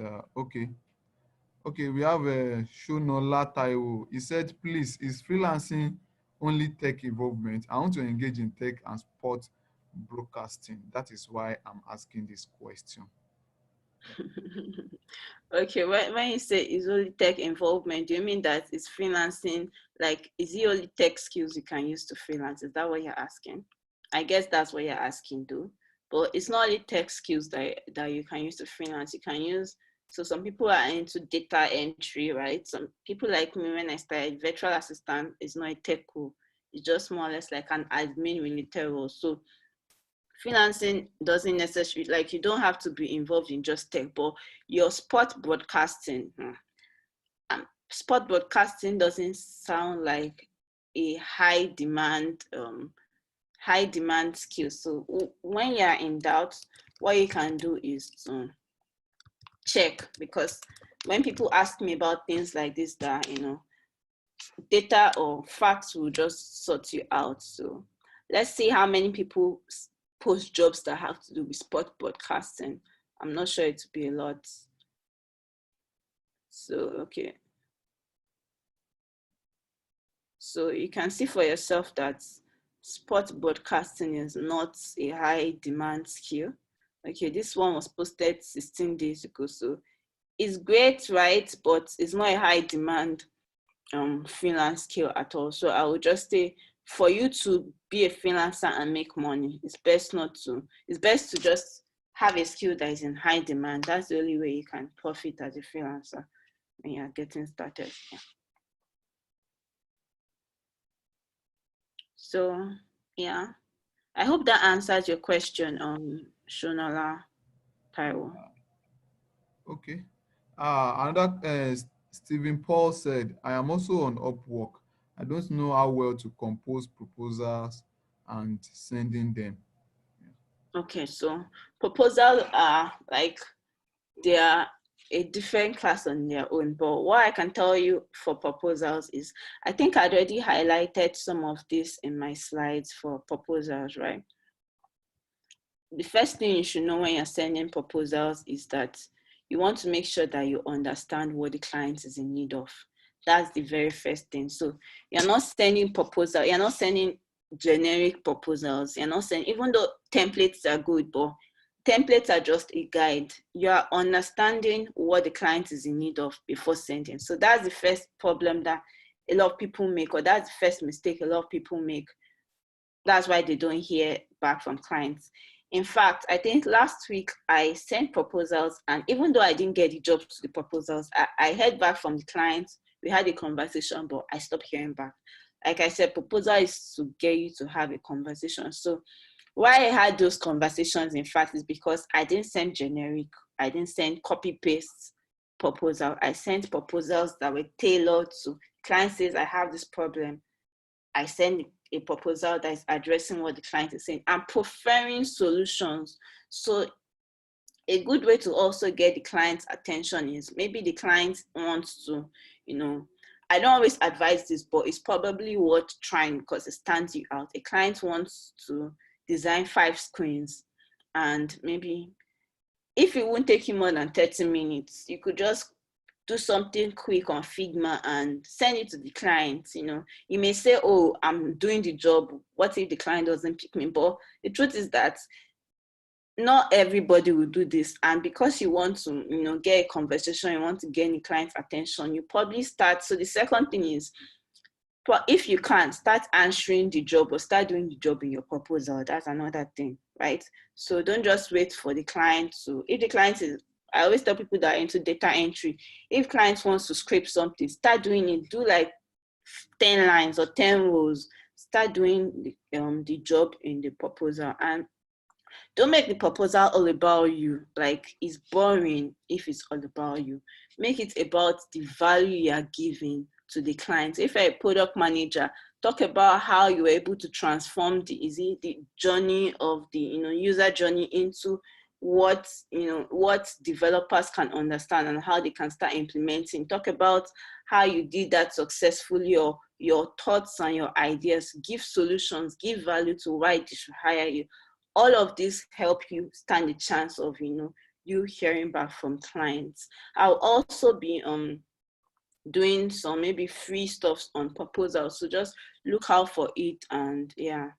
okay, we have Shonola Taiwo. He said, please, is freelancing only tech involvement? I want to engage in tech and sport broadcasting. That is why I'm asking this question. Okay, when you say it's only tech involvement, do you mean that it's freelancing? Like, is it only tech skills you can use to freelance? Is that what you're asking? I guess that's what you're asking, though. But it's not only tech skills that you can use to freelance. You can use, so some people are into data entry, right? Some people like me, when I started, virtual assistant is not a tech role. It's just more or less like an admin related role. So freelancing doesn't necessarily, like, you don't have to be involved in just tech, but your sport broadcasting, sport broadcasting doesn't sound like a high demand skill. So when you're in doubt, what you can do is to check, because when people ask me about things like this, that, data or facts will just sort you out. So let's see how many people post jobs that have to do with sport broadcasting. I'm not sure it will be a lot. So, okay. So you can see for yourself that sport broadcasting is not a high demand skill. Okay, this one was posted 16 days ago. So it's great, right? But it's not a high demand freelance skill at all. So I would just say, for you to be a freelancer and make money, it's best to just have a skill that is in high demand. That's the only way you can profit as a freelancer when you're getting started. Yeah. So yeah, I hope that answers your question, Shonola Taiwo. Okay. Another Stephen Paul said, I am also on Upwork. I don't know how well to compose proposals and sending them. Okay, so proposals are like, they are a different class on their own. But what I can tell you for proposals is, I think I'd already highlighted some of this in my slides for proposals, right? The first thing you should know when you're sending proposals is that you want to make sure that you understand what the client is in need of. That's the very first thing. So you're not sending generic proposals. You're not sending, even though templates are good, but templates are just a guide. You are understanding what the client is in need of before sending. So that's the first problem that a lot of people make, or that's the first mistake a lot of people make. That's why they don't hear back from clients. In fact, I think last week I sent proposals, and even though I didn't get the jobs to the proposals, I heard back from the clients. We had a conversation, but I stopped hearing back. Like I said, proposal is to get you to have a conversation. So why I had those conversations, in fact, is because I didn't send copy paste proposal. I sent proposals that were tailored to client says, I have this problem. I send a proposal that is addressing what the client is saying and preferring solutions. So a good way to also get the client's attention is, maybe the client wants to, I don't always advise this, but it's probably worth trying because it stands you out. A client wants to design 5 screens, and maybe if it won't take you more than 30 minutes, you could just do something quick on Figma and send it to the client. You may say, oh, I'm doing the job. What if the client doesn't pick me? But the truth is that not everybody will do this, and because you want to, get a conversation, you want to gain the client's attention, you probably start. So the second thing is, if you can't, start answering the job or start doing the job in your proposal. That's another thing, right? So don't just wait for the client to, if the client is, I always tell people that are into data entry, if client wants to scrape something, start doing it. Do like 10 lines or 10 rows. Start doing the job in the proposal, and don't make the proposal all about you. Like, it's boring if it's all about you. Make it about the value you are giving to the client. If you're a product manager, talk about how you were able to transform the journey of the user journey into what developers can understand and how they can start implementing. Talk about how you did that successfully, or your thoughts and your ideas. Give solutions, give value to why they should hire you. All of this help you stand a chance of you hearing back from clients. I'll also be doing some maybe free stuff on proposals, so just look out for it. And yeah,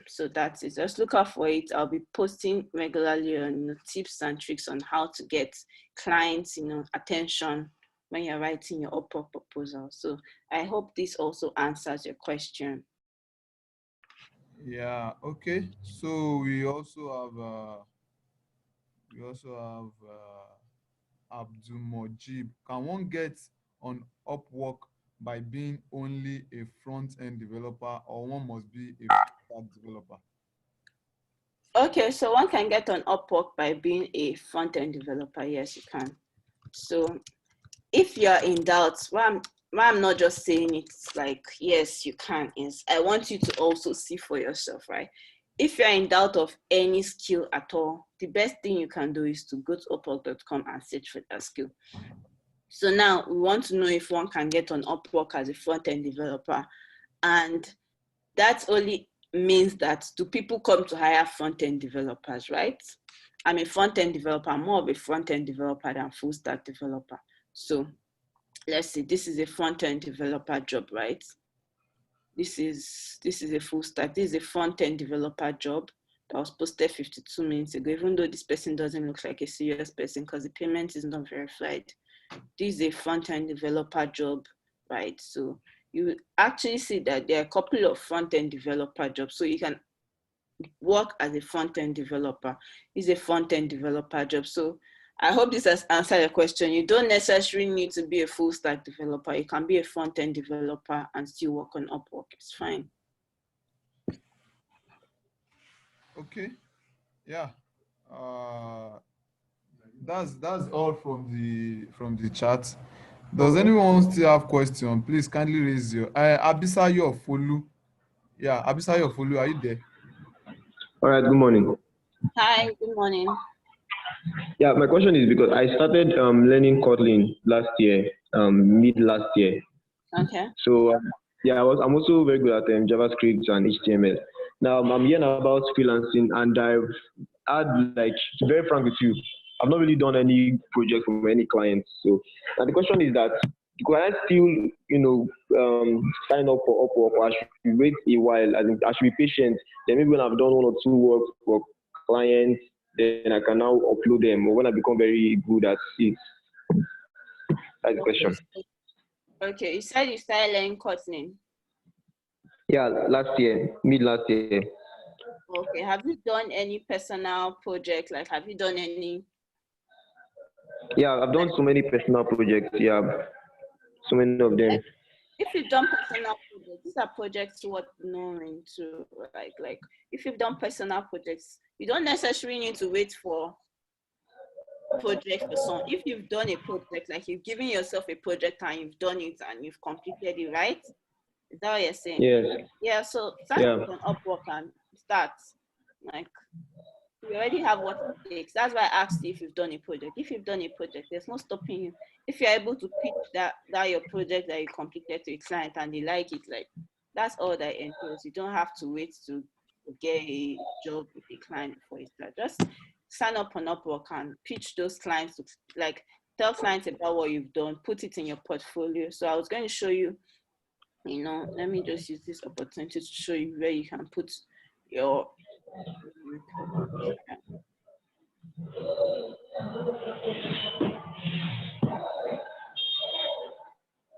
so that's it. Just look out for it. I'll be posting regularly on tips and tricks on how to get clients attention when you're writing your Upwork proposal. So I hope this also answers your question. Yeah, okay. So we also have Abdul Mojib. Can one get on Upwork by being only a front-end developer, or one must be a full-stack developer? Okay, so one can get on Upwork by being a front-end developer. Yes, you can. So if you're in doubt, why I'm not just saying it's like, yes, you can, is I want you to also see for yourself, right? If you're in doubt of any skill at all, the best thing you can do is to go to upwork.com and search for that skill. So now we want to know if one can get on Upwork as a front-end developer. And that only means that, do people come to hire front-end developers, right? I'm a front-end developer. I'm more of a front-end developer than full-stack developer. So let's see, this is a front-end developer job, right? This is a full stack. This is a front-end developer job that was posted 52 minutes ago, even though this person doesn't look like a serious person because the payment is not verified. This is a front-end developer job, right? So you actually see that there are a couple of front-end developer jobs. So you can work as a front-end developer. It's a front-end developer job. So I hope this has answered your question. You don't necessarily need to be a full stack developer. You can be a front-end developer and still work on Upwork. It's fine. Okay. Yeah. That's all from the chat. Does anyone still have question? Please kindly raise your Abisayo Folu. Yeah, Abisayo Folu, are you there? All right, good morning. Hi, good morning. Yeah, my question is because I started learning Kotlin last year, mid last year. Okay. So yeah, I'm also very good at JavaScript and HTML. Now I'm hearing about freelancing, and I've had, like, to be very frank with you, I've not really done any project for any clients. So now the question is that, could I still, sign up for Upwork, or I should wait a while? I should be patient. Then maybe when I've done one or two work for clients, then I can now upload them, or when I become very good at it. That's the question. Okay, you said you started learning Kotlin. Yeah, last year, mid last year. Okay, have you done any personal project? Like, have you done any? Yeah, I've done so many personal projects. Yeah, so many of them. If you've done personal projects, these are projects worth knowing to, like if you've done personal projects, you don't necessarily need to wait for project for some. If you've done a project, like you've given yourself a project and you've done it and you've completed it, right? Is that what you're saying? Yes. Yeah, so sign up on Upwork and start. Like, you already have what it takes. That's why I asked you if you've done a project. If you've done a project, there's no stopping you. If you're able to pitch that your project that you completed to a client and they like it, like, that's all that entails. You don't have to wait to get a job with a client before you start. Just sign up on Upwork and pitch those clients to, like, tell clients about what you've done, put it in your portfolio. So I was going to show you, let me just use this opportunity to show you where you can put your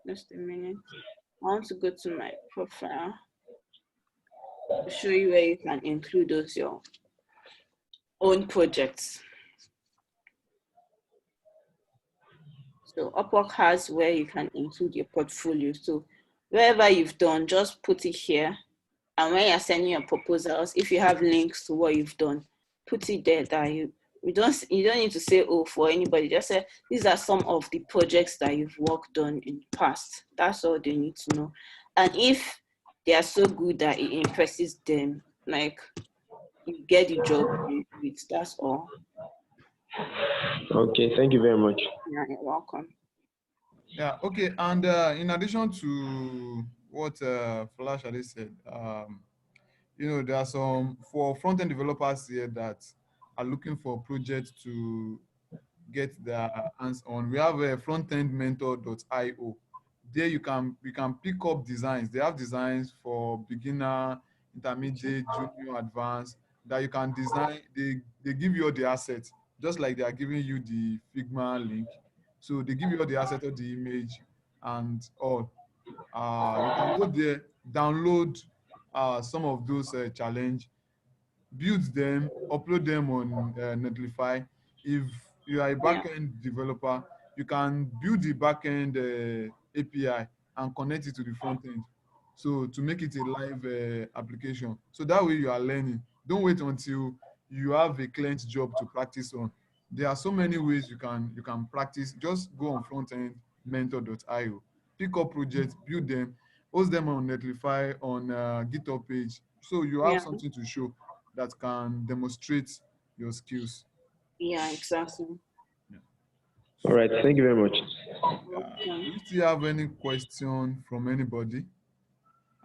Just a minute. I want to go to my profile to show you where you can include those your own projects. So Upwork has where you can include your portfolio. So wherever you've done, just put it here. And when you're sending your proposals, if you have links to what you've done, put it there that you don't need to say, oh, for anybody. Just say these are some of the projects that you've worked on in the past. That's all they need to know. And if they are so good that it impresses them, like you get the job, that's all. Okay, thank you very much. Yeah, you're welcome. Yeah, okay. And in addition to what Flash Ali said, there are some for front-end developers here that are looking for projects to get their hands on. We have a frontendmentor.io. There you can pick up designs. They have designs for beginner, intermediate, junior, advanced that you can design. They give you all the assets, just like they are giving you the Figma link. So they give you all the asset of the image and all. You can go there, download some of those challenge, build them, upload them on Netlify. If you are a backend developer, you can build the backend API and connect it to the front end. So to make it a live application. So that way you are learning. Don't wait until you have a client job to practice on. There are so many ways you can practice. Just go on frontendmentor.io, pick up projects, build them, host them on Netlify on GitHub page. So you have something to show that can demonstrate your skills. Yeah, exactly. Yeah. All right, thank you very much. Do you still have any question from anybody?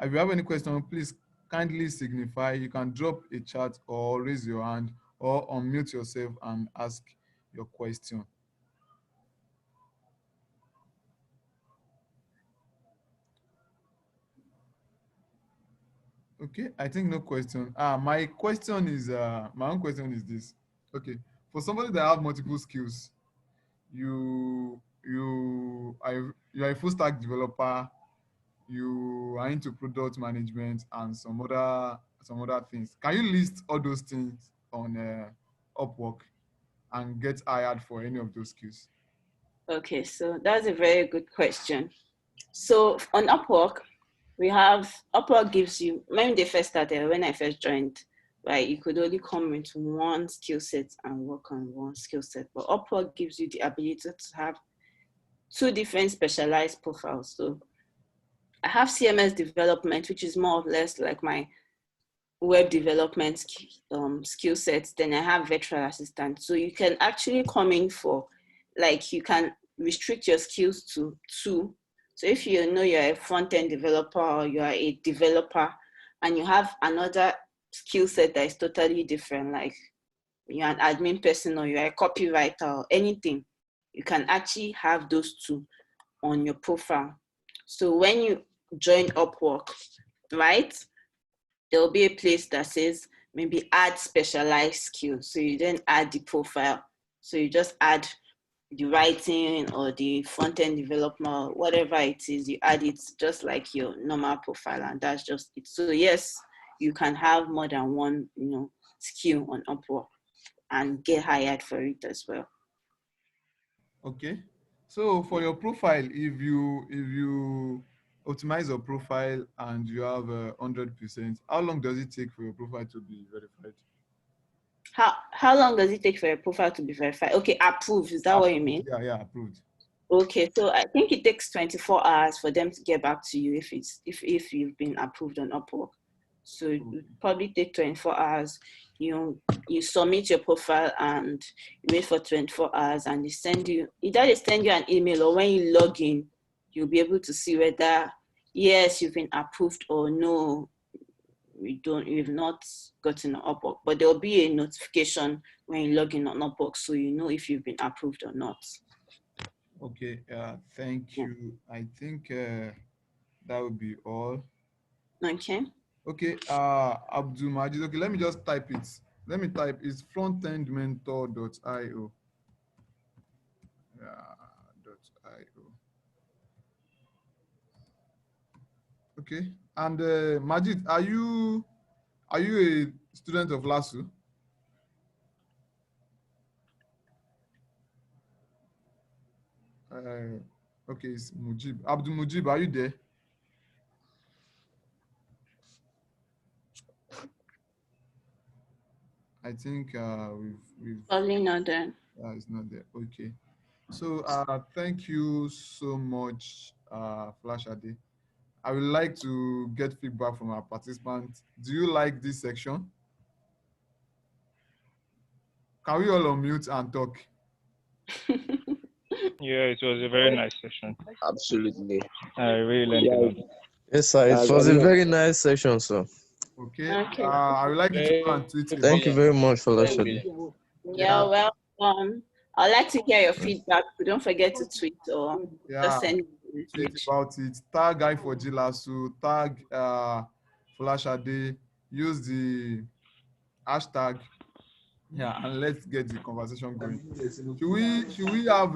If you have any question, please kindly signify. You can drop a chat or raise your hand or unmute yourself and ask your question. Okay, I think no question. My own question is this. Okay, for somebody that have multiple skills, you are a full stack developer, you are into product management and some other things. Can you list all those things on Upwork and get hired for any of those skills? Okay, so that's a very good question. So on Upwork, Upwork gives you, when they first started, when I first joined, right, you could only come into one skill set and work on one skill set. But Upwork gives you the ability to have two different specialized profiles. So I have CMS development, which is more or less like my web development skill sets. Then I have virtual assistant. So you can actually come in for, like, you can restrict your skills to two. So if you know you're a front-end developer or you are a developer and you have another skill set that is totally different, like you're an admin person or you're a copywriter or anything, you can actually have those two on your profile. So when you join Upwork, right, there'll be a place that says maybe add specialized skills. So you then add the profile. So you just add the writing or the front-end development, whatever it is, you add it just like your normal profile, and that's just it. So yes, you can have more than one, skill on Upwork and get hired for it as well. Okay. So for your profile, if you optimize your profile and you have 100%, how long does it take for your profile to be verified? How long does it take for your profile to be verified? Okay, approved. Is that what you mean? Yeah, approved. Okay, so I think it takes 24 hours for them to get back to you if you've been approved on Upwork. So it would probably take 24 hours. You submit your profile and you wait for 24 hours and either they send you an email, or when you log in, you'll be able to see whether yes, you've been approved or no, you've not gotten an Upwork. But there'll be a notification when you log in on Upwork, so you know if you've been approved or not. Okay, thank you. I think that would be all. Okay. Okay, Abdul Majid. Okay, let me just type it. Let me type it's frontendmentor.io. .io. Okay, and Majid, are you a student of LASU? Okay, it's Mujib. Abdul Mujib, are you there? I think we've Probably not then. it's not there. Okay. So thank you so much, Flash Ade. I would like to get feedback from our participants. Do you like this section? Can we all unmute and talk? Yeah, it was a very nice session. Absolutely. I really learned a lot. Yes, sir. It was a very nice session, sir. Okay. Okay. I would like you to go and tweet it. Thank you very much for listening. Yeah, welcome. I'd like to hear your feedback. But don't forget to tweet or just send me a tweet message. about it. Tag Guy for Jilasu, tag Flash Ade, use the hashtag. Yeah, and let's get the conversation going. Should we have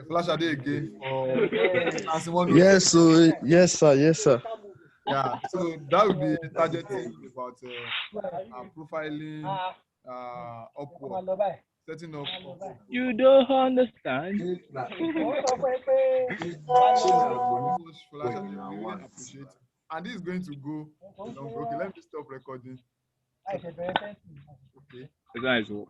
Flash Ade again for Yes, so yes, sir. Yes, sir. Yeah, so that would be targeting about profiling, upward, setting up. You don't understand. Flash Ade, we really appreciate. And this is going to go long. Okay, let me stop recording. Okay. The guys will.